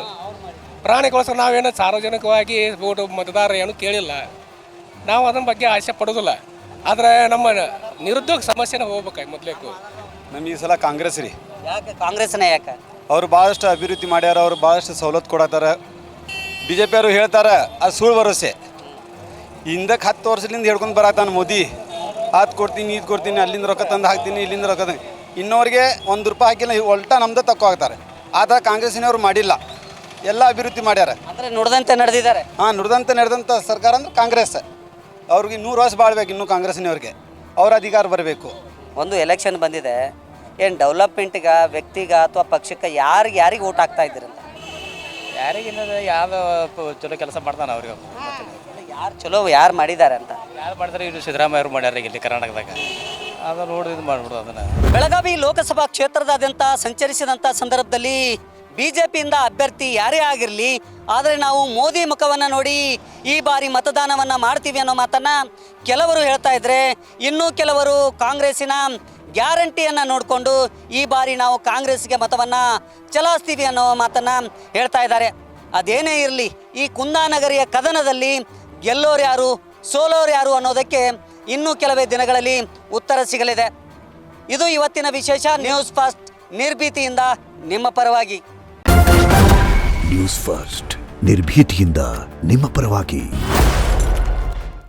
ಪ್ರಾಣಿಗೋಸ್ಕರ ನಾವೇನು ಸಾರ್ವಜನಿಕವಾಗಿ ಓಟು ಮತದಾರ ಏನು ಕೇಳಿಲ್ಲ. ನಾವು ಅದನ್ನ ಬಗ್ಗೆ ಆಸೆ ಪಡೋದಿಲ್ಲ. ಆದರೆ ನಮ್ಮ ನಿರುದ್ಯೋಗ ಸಮಸ್ಯೆನ ಹೋಗ್ಬೇಕಾಗಿ ಮೊದಲೇಕು. ನಮ್ಗೆ ಈ ಸಲ ಕಾಂಗ್ರೆಸ್ ರೀ. ಯಾಕೆ ಕಾಂಗ್ರೆಸ್ನೇ? ಯಾಕೆ? ಅವರು ಭಾಳಷ್ಟು ಅಭಿವೃದ್ಧಿ ಮಾಡ್ಯಾರ, ಅವರು ಭಾಳಷ್ಟು ಸವಲತ್ತು ಕೊಡತ್ತಾರ. BJP ಅವರು ಹೇಳ್ತಾರೆ ಅದು ಸುಳ್ಳು ಭರವಸೆ. ಹಿಂದಕ್ಕೆ 10 ವರ್ಷದಿಂದ ಹೇಳ್ಕೊಂಡು ಬರತ್ತಾನ ಮೋದಿ. ಅದು ಕೊಡ್ತೀನಿ, ಇದು ಕೊಡ್ತೀನಿ, ಅಲ್ಲಿಂದ ರೊಕ್ಕ ತಂದು ಹಾಕ್ತೀನಿ, ಇಲ್ಲಿಂದ ರೊಕ್ಕ ತಂದು. ಇನ್ನೋರಿಗೆ 1 ರೂಪಾಯಿ ಹಾಕಿಲ್ಲ, ಉಲ್ಟಾ ನಮ್ದು ತಕ್ಕೋ ಆಗ್ತಾರೆ. ಆದರೆ ಕಾಂಗ್ರೆಸ್ಸಿನವ್ರು ಮಾಡಿಲ್ಲ, ಎಲ್ಲ ಅಭಿವೃದ್ಧಿ ಮಾಡ್ಯಾರ. ಅಂದರೆ ನುಡಿದಂತೆ ನಡೆದಿದ್ದಾರೆ. ಹಾಂ, ನುಡಿದಂತೆ ನಡೆದಂಥ ಸರ್ಕಾರ ಅಂದ್ರೆ ಕಾಂಗ್ರೆಸ್. ಅವ್ರಿಗೆ 100 ವರ್ಷ ಬಾಳ್ಬೇಕು ಇನ್ನೂ ಕಾಂಗ್ರೆಸ್ಸಿನವ್ರಿಗೆ. ಅವ್ರ ಅಧಿಕಾರ ಬರಬೇಕು. ಒಂದು ಎಲೆಕ್ಷನ್ ಬಂದಿದೆ, ಏನು ಡೆವಲಪ್ಮೆಂಟ್ಗೆ, ವ್ಯಕ್ತಿಗ ಅಥವಾ ಪಕ್ಷಕ್ಕೆ ಯಾರಿಗೆ ಓಟ್ ಹಾಕ್ತಾ ಇದ್ದೀರಂತ? ಯಾರಿಗೆ ಯಾವ್ದು ಚಲೋ ಕೆಲಸ ಮಾಡ್ತಾನೆ ಅವ್ರಿಗೆ. ಯಾರು ಚಲೋ ಯಾರು ಮಾಡಿದ್ದಾರೆ ಅಂತ? ಯಾರು ಮಾಡ್ತಾರೆ? ಇದು ಸಿದ್ದರಾಮಯ್ಯ ಅವರು ಮಾಡ್ಯಾರ ಇಲ್ಲಿ ಕರ್ನಾಟಕದಾಗ. ಅದು ನೋಡಿ ಇದು ಮಾಡ್ಬಿಡು ಅದನ್ನು. ಬೆಳಗಾವಿ ಲೋಕಸಭಾ ಕ್ಷೇತ್ರದಾದ್ಯಂತ ಸಂಚರಿಸಿದಂಥ ಸಂದರ್ಭದಲ್ಲಿ BJPಯಿಂದ ಅಭ್ಯರ್ಥಿ ಯಾರೇ ಆಗಿರಲಿ, ಆದರೆ ನಾವು ಮೋದಿ ಮುಖವನ್ನು ನೋಡಿ ಈ ಬಾರಿ ಮತದಾನವನ್ನು ಮಾಡ್ತೀವಿ ಅನ್ನೋ ಮಾತನ್ನು ಕೆಲವರು ಹೇಳ್ತಾ ಇದ್ದರೆ, ಇನ್ನೂ ಕೆಲವರು ಕಾಂಗ್ರೆಸ್ಸಿನ ಗ್ಯಾರಂಟಿಯನ್ನು ನೋಡಿಕೊಂಡು ಈ ಬಾರಿ ನಾವು ಕಾಂಗ್ರೆಸ್ಗೆ ಮತವನ್ನು ಚಲಾಯಿಸ್ತೀವಿ ಅನ್ನೋ ಮಾತನ್ನು ಹೇಳ್ತಾ ಇದ್ದಾರೆ. ಅದೇನೇ ಇರಲಿ, ಈ ಕುಂದಾನಗರಿಯ ಕದನದಲ್ಲಿ ಗೆಲ್ಲೋರು ಯಾರು, ಸೋಲೋರು ಯಾರು ಅನ್ನೋದಕ್ಕೆ ಇನ್ನೂ ಕೆಲವೇ ದಿನಗಳಲ್ಲಿ ಉತ್ತರ ಸಿಗಲಿದೆ. ಇದು ಇವತ್ತಿನ ವಿಶೇಷ. ನ್ಯೂಸ್ ಫಸ್ಟ್, ನಿರ್ಭೀತಿಯಿಂದ ನಿಮ್ಮ ಪರವಾಗಿ. ನ್ಯೂಸ್ ಫಸ್ಟ್, ನಿರ್ಭೀತಿಯಿಂದ ನಿಮ್ಮ ಪರವಾಗಿ.